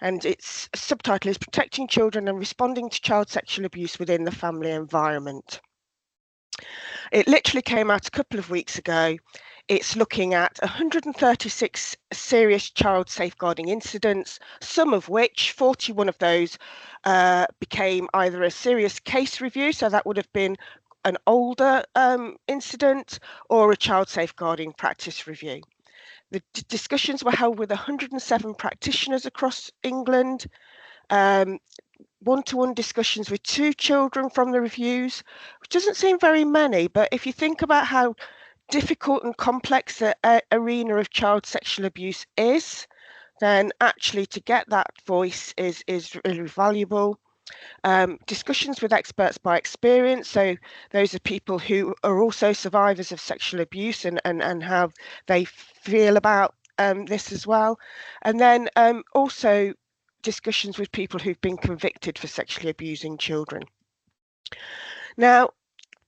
and its subtitle is Protecting Children and Responding to Child Sexual Abuse Within the Family Environment. It literally came out a couple of weeks ago. It's looking at 136 serious child safeguarding incidents, some of which, 41 of those, became either a serious case review, so that would have been an older incident, or a child safeguarding practice review. The discussions were held with 107 practitioners across England, one-to-one discussions with 2 children from the reviews, which doesn't seem very many, but if you think about how difficult and complex the arena of child sexual abuse is, then actually to get that voice is really valuable. Discussions with experts by experience, so those are people who are also survivors of sexual abuse and how they feel about this as well. And then also discussions with people who've been convicted for sexually abusing children. Now,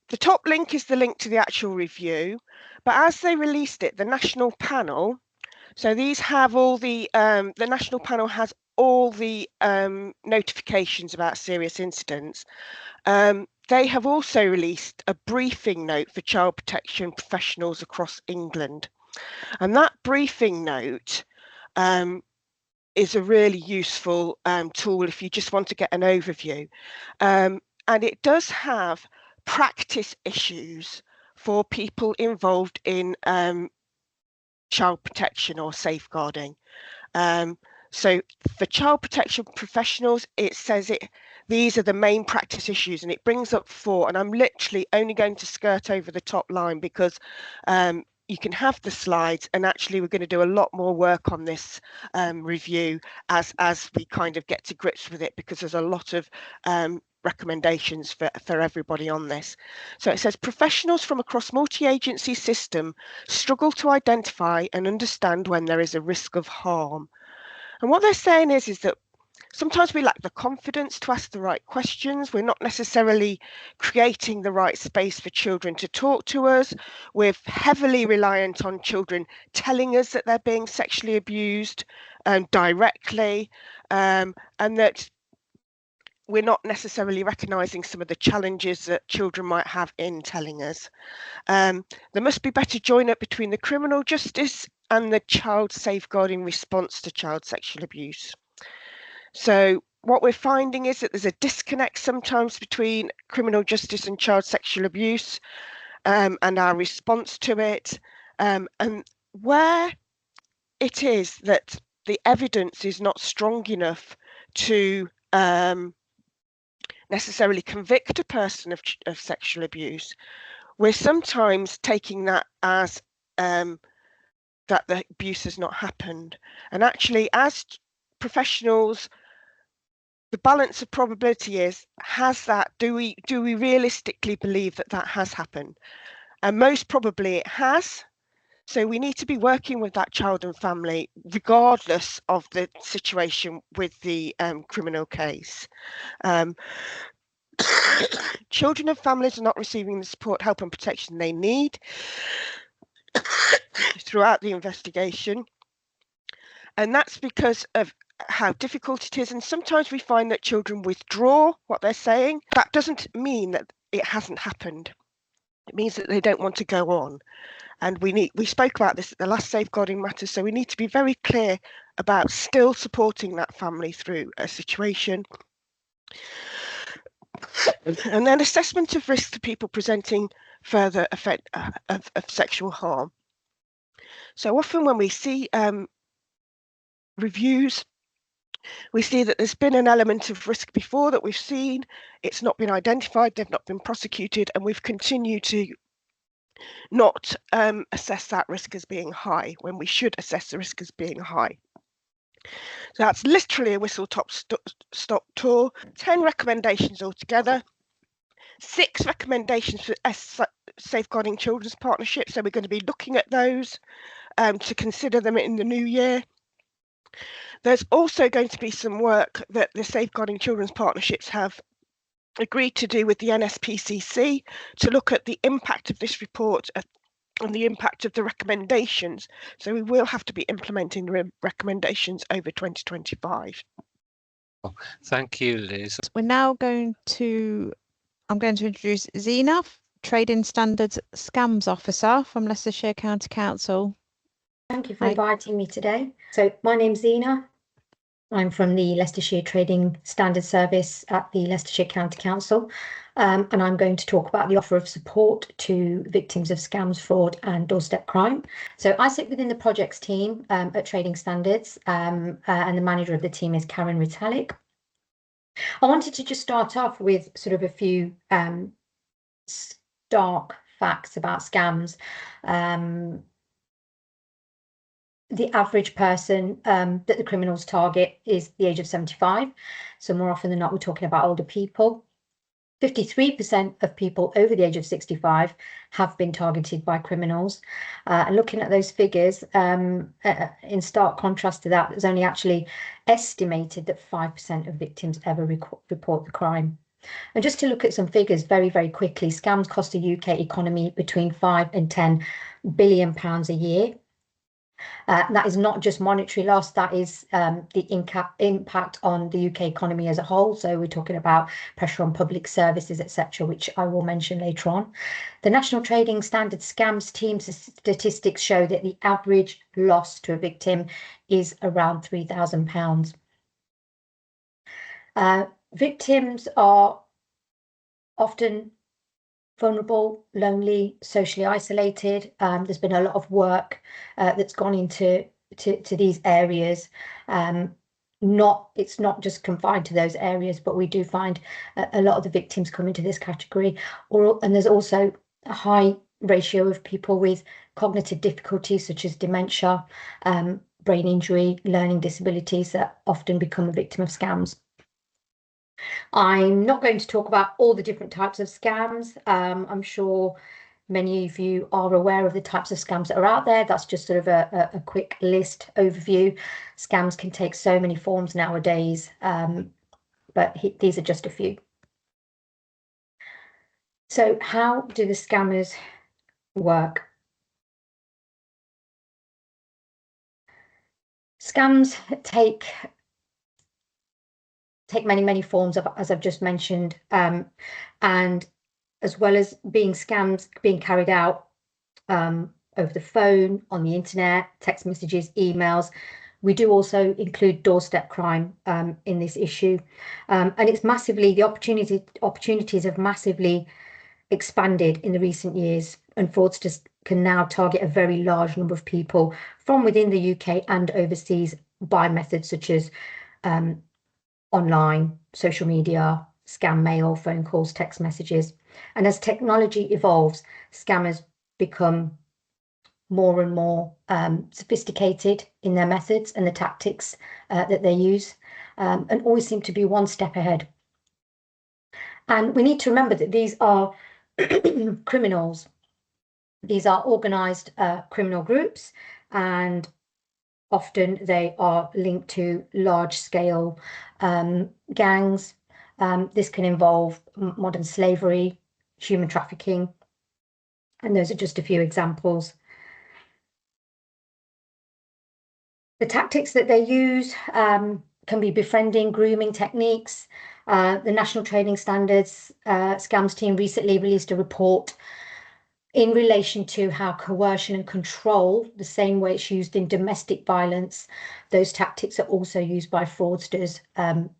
the top link is the link to the actual review, but as they released it, the national panel, so these have all the national panel has all the notifications about serious incidents. They have also released a briefing note for child protection professionals across England, and that briefing note is a really useful tool if you just want to get an overview, and it does have practice issues for people involved in child protection or safeguarding. So for child protection professionals, it says these are the main practice issues, and it brings up 4, and I'm literally only going to skirt over the top line because you can have the slides, and actually we're going to do a lot more work on this review as we kind of get to grips with it, because there's a lot of recommendations for everybody on this. So it says professionals from across multi-agency system struggle to identify and understand when there is a risk of harm. And what they're saying is that sometimes we lack the confidence to ask the right questions. We're not necessarily creating the right space for children to talk to us. We're heavily reliant on children telling us that they're being sexually abused directly, and that we're not necessarily recognising some of the challenges that children might have in telling us. There must be better join-up between the criminal justice and the child safeguarding response to child sexual abuse. So what we're finding is that there's a disconnect sometimes between criminal justice and child sexual abuse, and our response to it, and where it is that the evidence is not strong enough to necessarily convict a person of sexual abuse, we're sometimes taking that as that the abuse has not happened. And actually, as professionals, the balance of probability is, do we realistically believe that that has happened? And most probably it has. So we need to be working with that child and family regardless of the situation with the criminal case. Children and families are not receiving the support, help and protection they need throughout the investigation. And that's because of how difficult it is. And sometimes we find that children withdraw what they're saying. That doesn't mean that it hasn't happened. It means that they don't want to go on. And we spoke about this at the last Safeguarding Matters, so we need to be very clear about still supporting that family through a situation. And then assessment of risk to people presenting further effect of sexual harm. So often when we see reviews We see that there's been an element of risk before that we've seen. It's not been identified, they've not been prosecuted, and we've continued to not assess that risk as being high when we should assess the risk as being high. So that's literally a whistle-stop tour, 10 recommendations altogether, 6 recommendations for safeguarding children's partnerships. So we're going to be looking at those to consider them in the new year. There's also going to be some work that the Safeguarding Children's Partnerships have agreed to do with the NSPCC to look at the impact of this report and the impact of the recommendations. So we will have to be implementing the recommendations over 2025. Thank you, Liz. We're now I'm going to introduce Zena, Trading Standards Scams Officer from Leicestershire County Council. Thank you for inviting me today. So my name's Zena. I'm from the Leicestershire Trading Standards Service at the Leicestershire County Council, and I'm going to talk about the offer of support to victims of scams, fraud and doorstep crime. So I sit within the projects team at Trading Standards, and the manager of the team is Karen Ritalik. I wanted to just start off with sort of a few stark facts about scams. The average person that the criminals target is the age of 75. So more often than not, we're talking about older people. 53% of people over the age of 65 have been targeted by criminals. And looking at those figures, in stark contrast to that, there's only actually estimated that 5% of victims ever report the crime. And just to look at some figures very, very quickly, scams cost the UK economy between 5 and 10 billion pounds a year. That is not just monetary loss, that is the impact on the UK economy as a whole. So we're talking about pressure on public services, etc., which I will mention later on. The National Trading Standards Scams Team statistics show that the average loss to a victim is around £3,000. Victims are often vulnerable, lonely, socially isolated. There's been a lot of work that's gone into these areas. It's not just confined to those areas, but we do find a lot of the victims come into this category. And there's also a high ratio of people with cognitive difficulties such as dementia, brain injury, learning disabilities that often become a victim of scams. I'm not going to talk about all the different types of scams. I'm sure many of you are aware of the types of scams that are out there. That's just sort of a quick list overview. Scams can take so many forms nowadays, but these are just a few. So how do the scammers work? Scams take many forms, as I've just mentioned, and as well as being scams being carried out over the phone, on the internet, text messages, emails, we do also include doorstep crime in this issue, and it's massively, the opportunities have massively expanded in the recent years, and fraudsters can now target a very large number of people from within the UK and overseas by methods such as online, social media, scam mail, phone calls, text messages. And as technology evolves, scammers become more and more sophisticated in their methods and the tactics that they use, and always seem to be one step ahead. And we need to remember that these are criminals. These are organised criminal groups, and often they are linked to large-scale gangs. This can involve modern slavery, human trafficking, and those are just a few examples. The tactics that they use can be befriending, grooming techniques. The National Trading Standards Scams Team recently released a report in relation to how coercion and control, the same way it's used in domestic violence, those tactics are also used by fraudsters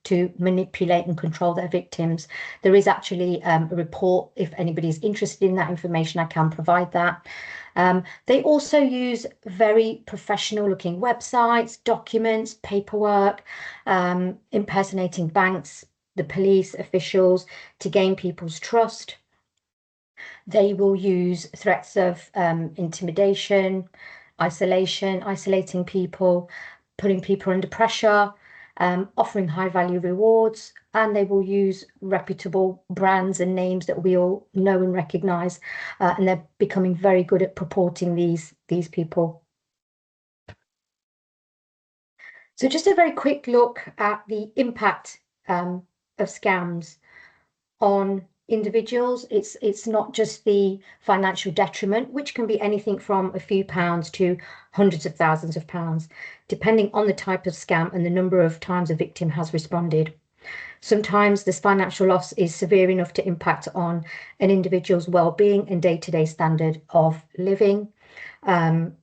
to manipulate and control their victims. There is actually a report, if anybody's interested in that information, I can provide that. They also use very professional looking websites, documents, paperwork, impersonating banks, the police officials to gain people's trust. They will use threats of intimidation, isolating people, putting people under pressure, offering high value rewards, and they will use reputable brands and names that we all know and recognize, and they're becoming very good at purporting these people. So just a very quick look at the impact of scams on individuals. It's not just the financial detriment, which can be anything from a few pounds to hundreds of thousands of pounds, depending on the type of scam and the number of times a victim has responded. Sometimes this financial loss is severe enough to impact on an individual's well-being and day-to-day standard of living. And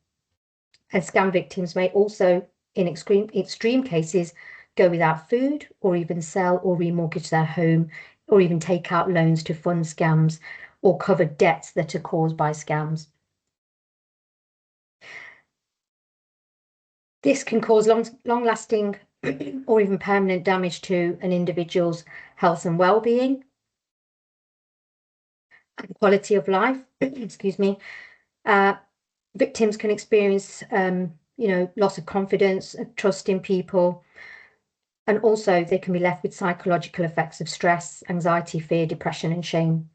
scam victims may also, in extreme cases, go without food or even sell or remortgage their home or even take out loans to fund scams or cover debts that are caused by scams. This can cause long-lasting or even permanent damage to an individual's health and well-being and quality of life. Excuse me. Victims can experience, loss of confidence, trust in people, and also they can be left with psychological effects of stress, anxiety, fear, depression, and shame.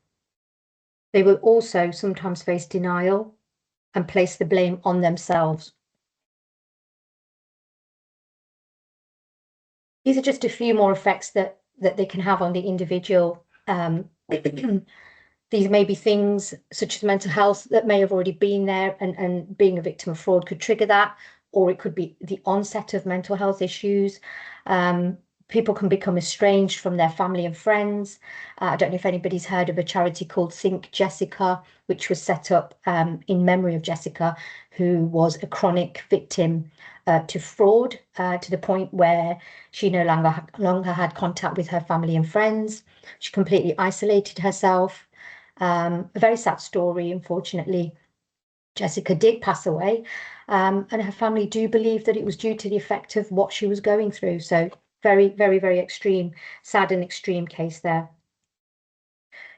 They will also sometimes face denial and place the blame on themselves. These are just a few more effects that they can have on the individual. These may be things such as mental health that may have already been there, and being a victim of fraud could trigger that, or it could be the onset of mental health issues. People can become estranged from their family and friends. I don't know if anybody's heard of a charity called Think Jessica, which was set up in memory of Jessica, who was a chronic victim to fraud, to the point where she no longer had contact with her family and friends. She completely isolated herself. A very sad story, unfortunately. Jessica did pass away, and her family do believe that it was due to the effect of what she was going through. So very, very, very extreme, sad and extreme case there.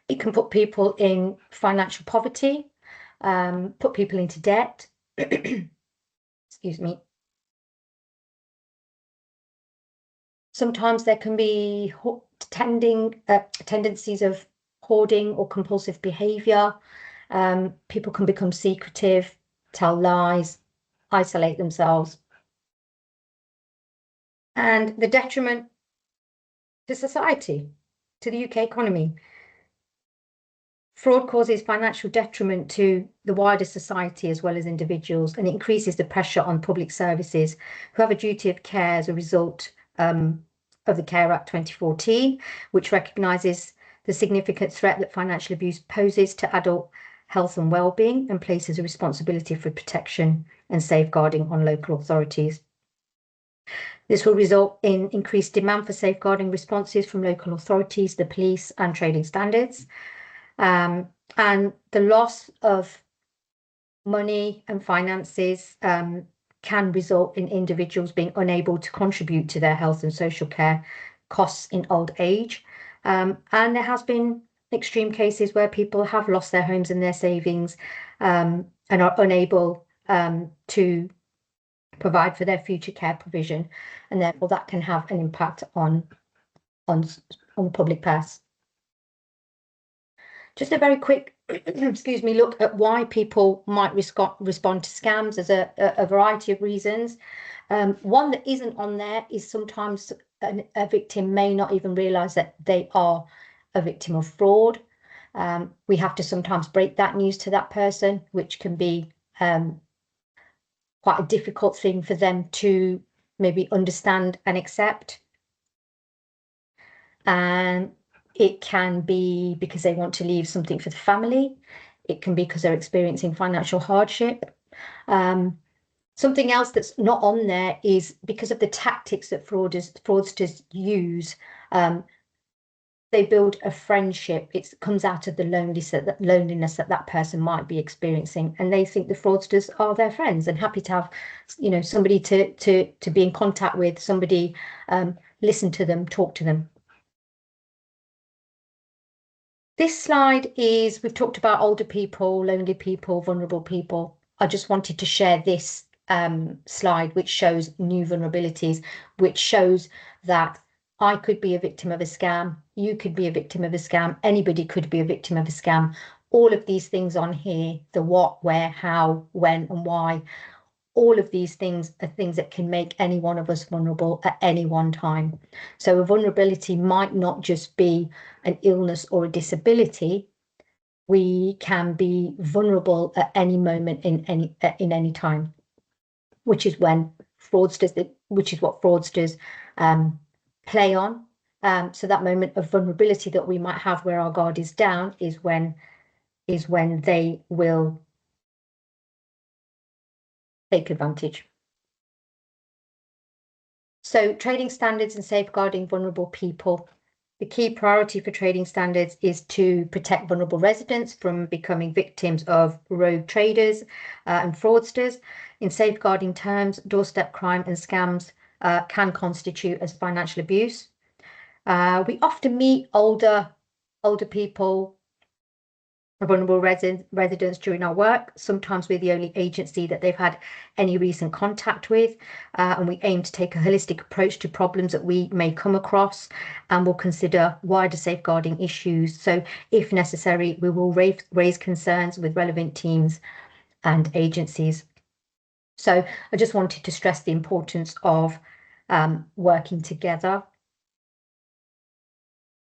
It can put people in financial poverty, put people into debt. Excuse me. Sometimes there can be tendencies of hoarding or compulsive behavior. People can become secretive, tell lies, isolate themselves. And the detriment to society, to the UK economy. Fraud causes financial detriment to the wider society as well as individuals, and it increases the pressure on public services who have a duty of care as a result of the Care Act 2014, which recognises the significant threat that financial abuse poses to adult health and well-being and places a responsibility for protection and safeguarding on local authorities. This will result in increased demand for safeguarding responses from local authorities, the police, and trading standards. And the loss of money and finances can result in individuals being unable to contribute to their health and social care costs in old age. And there has been extreme cases where people have lost their homes and their savings and are unable to provide for their future care provision, and therefore that can have an impact on the public purse. Just a very quick, excuse me, look at why people might respond to scams. There's a variety of reasons. One that isn't on there is sometimes a victim may not even realise that they are a victim of fraud. We have to sometimes break that news to that person, which can be quite a difficult thing for them to maybe understand and accept. And it can be because they want to leave something for the family. It can be because they're experiencing financial hardship. Something else that's not on there is because of the tactics that fraudsters use. they build a friendship. It comes out of the loneliness that person might be experiencing, and they think the fraudsters are their friends and happy to have, you know, somebody to be in contact with, somebody listen to them, talk to them. This slide is, we've talked about older people, lonely people, vulnerable people. I just wanted to share this slide, which shows new vulnerabilities, which shows that I could be a victim of a scam, you could be a victim of a scam, anybody could be a victim of a scam. All of these things on here, the what, where, how, when, and why, all of these things are things that can make any one of us vulnerable at any one time. So a vulnerability might not just be an illness or a disability. We can be vulnerable at any moment in any time, which is when fraudsters, which is what fraudsters play on. So that moment of vulnerability that we might have where our guard is down is when they will take advantage. So trading standards and safeguarding vulnerable people. The key priority for trading standards is to protect vulnerable residents from becoming victims of rogue traders and fraudsters. In safeguarding terms, doorstep crime and scams can constitute as financial abuse. We often meet older people, vulnerable residents during our work. Sometimes we're the only agency that they've had any recent contact with, and we aim to take a holistic approach to problems that we may come across, and we'll consider wider safeguarding issues. So if necessary, we will raise concerns with relevant teams and agencies. So I just wanted to stress the importance of working together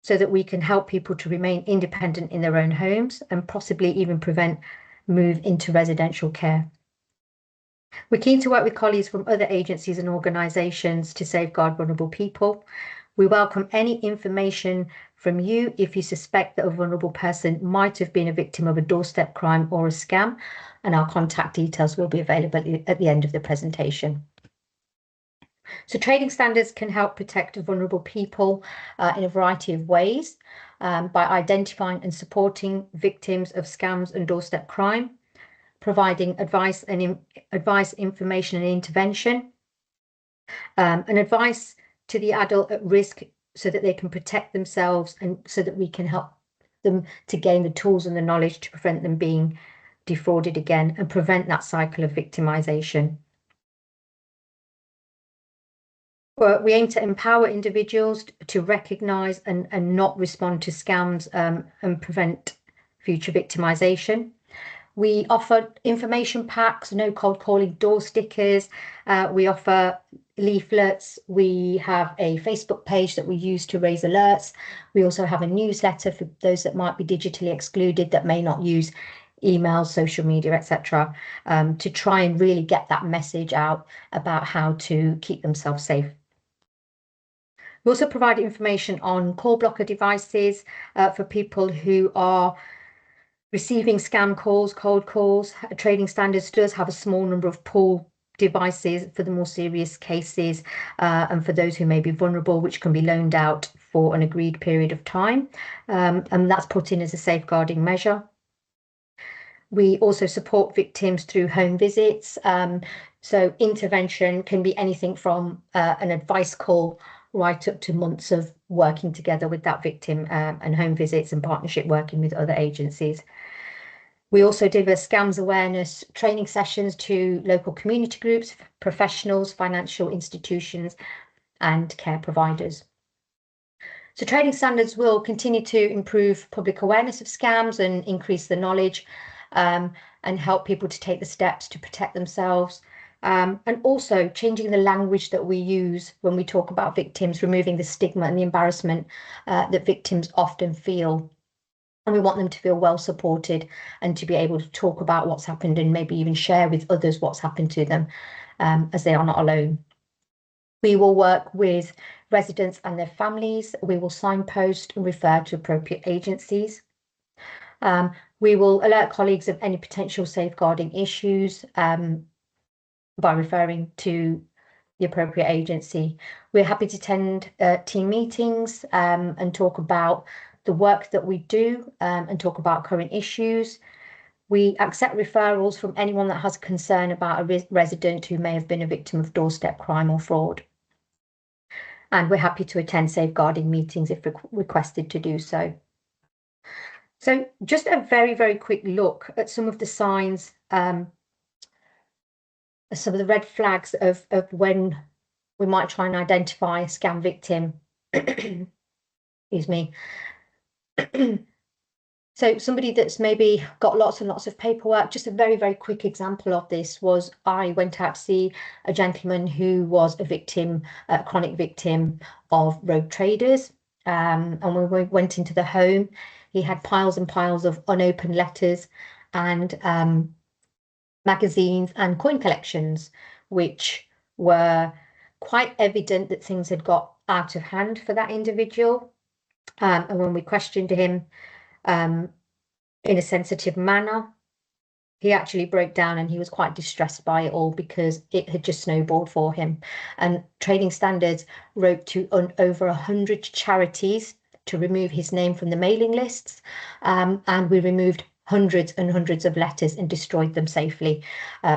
so that we can help people to remain independent in their own homes and possibly even prevent move into residential care. We're keen to work with colleagues from other agencies and organisations to safeguard vulnerable people. We welcome any information from you if you suspect that a vulnerable person might have been a victim of a doorstep crime or a scam, and our contact details will be available at the end of the presentation. So trading standards can help protect vulnerable people in a variety of ways by identifying and supporting victims of scams and doorstep crime, providing advice, information and intervention, and advice to the adult at risk so that they can protect themselves and so that we can help them to gain the tools and the knowledge to prevent them being defrauded again and prevent that cycle of victimization. We aim to empower individuals to recognise and not respond to scams and prevent future victimisation. We offer information packs, no cold calling door stickers. We offer leaflets. We have a Facebook page that we use to raise alerts. We also have a newsletter for those that might be digitally excluded, that may not use email, social media, etc., to try and really get that message out about how to keep themselves safe. We also provide information on call blocker devices for people who are receiving scam calls, cold calls. Trading Standards does have a small number of pull devices for the more serious cases and for those who may be vulnerable, which can be loaned out for an agreed period of time. And that's put in as a safeguarding measure. We also support victims through home visits. So intervention can be anything from an advice call right up to months of working together with that victim and home visits and partnership working with other agencies. We also deliver scams awareness training sessions to local community groups, professionals, financial institutions, and care providers. So Trading Standards will continue to improve public awareness of scams and increase the knowledge and help people to take the steps to protect themselves. And also changing the language that we use when we talk about victims, removing the stigma and the embarrassment that victims often feel. And we want them to feel well supported and to be able to talk about what's happened and maybe even share with others what's happened to them, as they are not alone. We will work with residents and their families. We will signpost and refer to appropriate agencies. We will alert colleagues of any potential safeguarding issues by referring to the appropriate agency. We're happy to attend team meetings and talk about the work that we do and talk about current issues. We accept referrals from anyone that has concern about a resident who may have been a victim of doorstep crime or fraud. And we're happy to attend safeguarding meetings if requested to do so. So just a very, very quick look at some of the signs, some of the red flags of when we might try and identify a scam victim. Excuse me. So somebody that's maybe got lots and lots of paperwork. Just a very, very quick example of this was I went out to see a gentleman who was a victim, a chronic victim of rogue traders. And when we went into the home, he had piles and piles of unopened letters and magazines and coin collections, which were quite evident that things had got out of hand for that individual. And when we questioned him in a sensitive manner, he actually broke down and he was quite distressed by it all because it had just snowballed for him. And Trading Standards wrote to over 100 charities to remove his name from the mailing lists, and we removed hundreds and hundreds of letters and destroyed them safely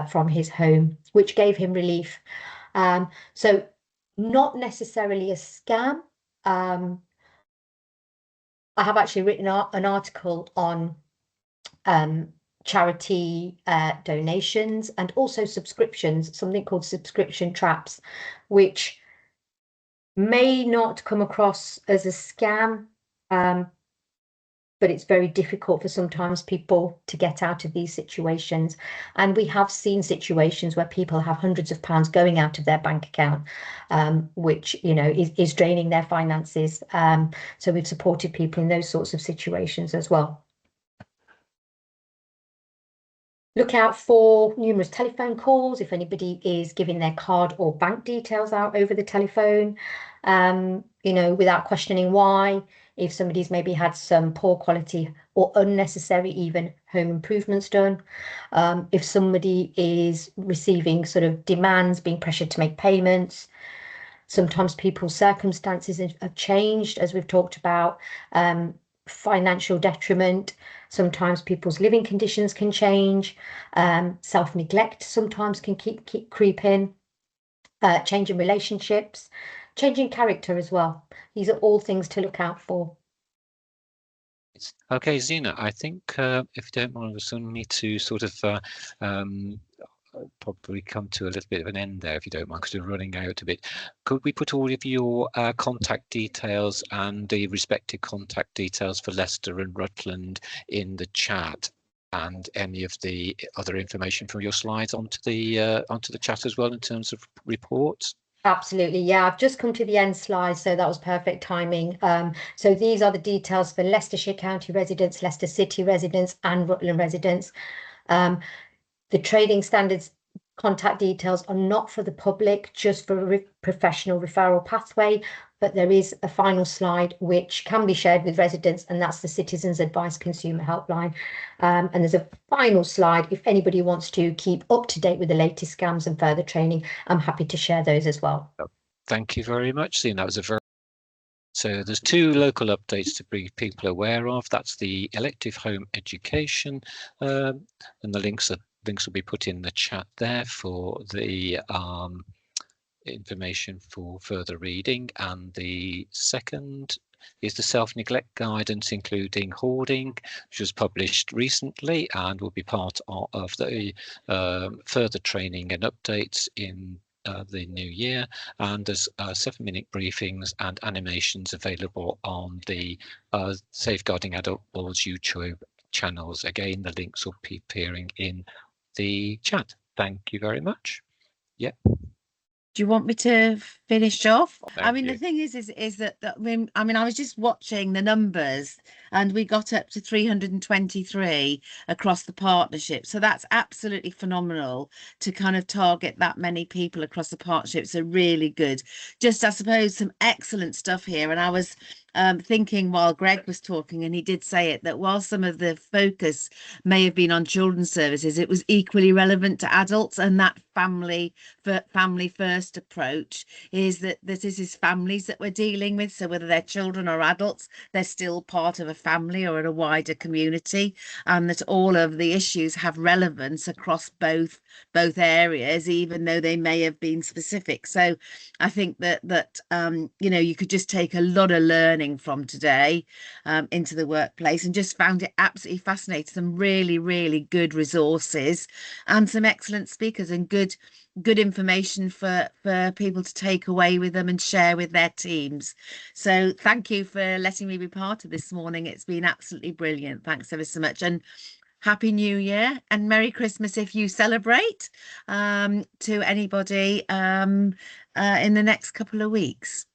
from his home, which gave him relief. So not necessarily a scam. I have actually written an article on charity donations and also subscriptions, something called subscription traps, which may not come across as a scam, but it's very difficult for sometimes people to get out of these situations. And we have seen situations where people have hundreds of pounds going out of their bank account, which, you know, is draining their finances. So we've supported people in those sorts of situations as well. Look out for numerous telephone calls if anybody is giving their card or bank details out over the telephone, you know, without questioning why. If somebody's maybe had some poor quality or unnecessary even home improvements done. If somebody is receiving sort of demands, being pressured to make payments. Sometimes people's circumstances have changed, as we've talked about, financial detriment. Sometimes people's living conditions can change. Self-neglect sometimes can keep creeping. Changing relationships, changing character as well. These are all things to look out for. Okay, Zena, I think if you don't mind, we need to sort of probably come to a little bit of an end there, if you don't mind, because we're running out a bit. Could we put all of your contact details and the respective contact details for Leicester and Rutland in the chat, and any of the other information from your slides onto the chat as well in terms of reports? Absolutely, yeah. I've just come to the end slide, so that was perfect timing. So these are the details for Leicestershire County residents, Leicester City residents, and Rutland residents. The Trading Standards contact details are not for the public, just for a professional referral pathway, but there is a final slide which can be shared with residents, and that's the Citizens Advice Consumer Helpline. And there's a final slide if anybody wants to keep up to date with the latest scams and further training. I'm happy to share those as well. Thank you very much, Sean. That was a very... So there's two local updates to be people aware of. That's the elective home education, and the links will be put in the chat there for the information for further reading. And the second is the self-neglect guidance, including hoarding, which was published recently and will be part of the further training and updates in the new year. And there's 7-minute briefings and animations available on the Safeguarding Adult Boards YouTube channels. Again, the links will be appearing in the chat. Thank you very much. Yeah. Do you want me to finish off? Thank I mean, you. the thing is that I mean, I was just watching the numbers, and we got up to 323 across the partnership. So that's absolutely phenomenal to kind of target that many people across the partnership. So really good. Just, I suppose, some excellent stuff here. And I was thinking while Greg was talking, and he did say it, that while some of the focus may have been on children's services, it was equally relevant to adults, and that family first approach is that this is families that we're dealing with. So whether they're children or adults, they're still part of a family or in a wider community, and that all of the issues have relevance across both areas, even though they may have been specific. So I think that you know, you could just take a lot of learning from today into the workplace, and just found it absolutely fascinating. Some really good resources and some excellent speakers, and good information for people to take away with them and share with their teams. So thank you for letting me be part of this morning. It's been absolutely brilliant. Thanks ever so much, and Happy New Year and Merry Christmas if you celebrate, to anybody in the next couple of weeks.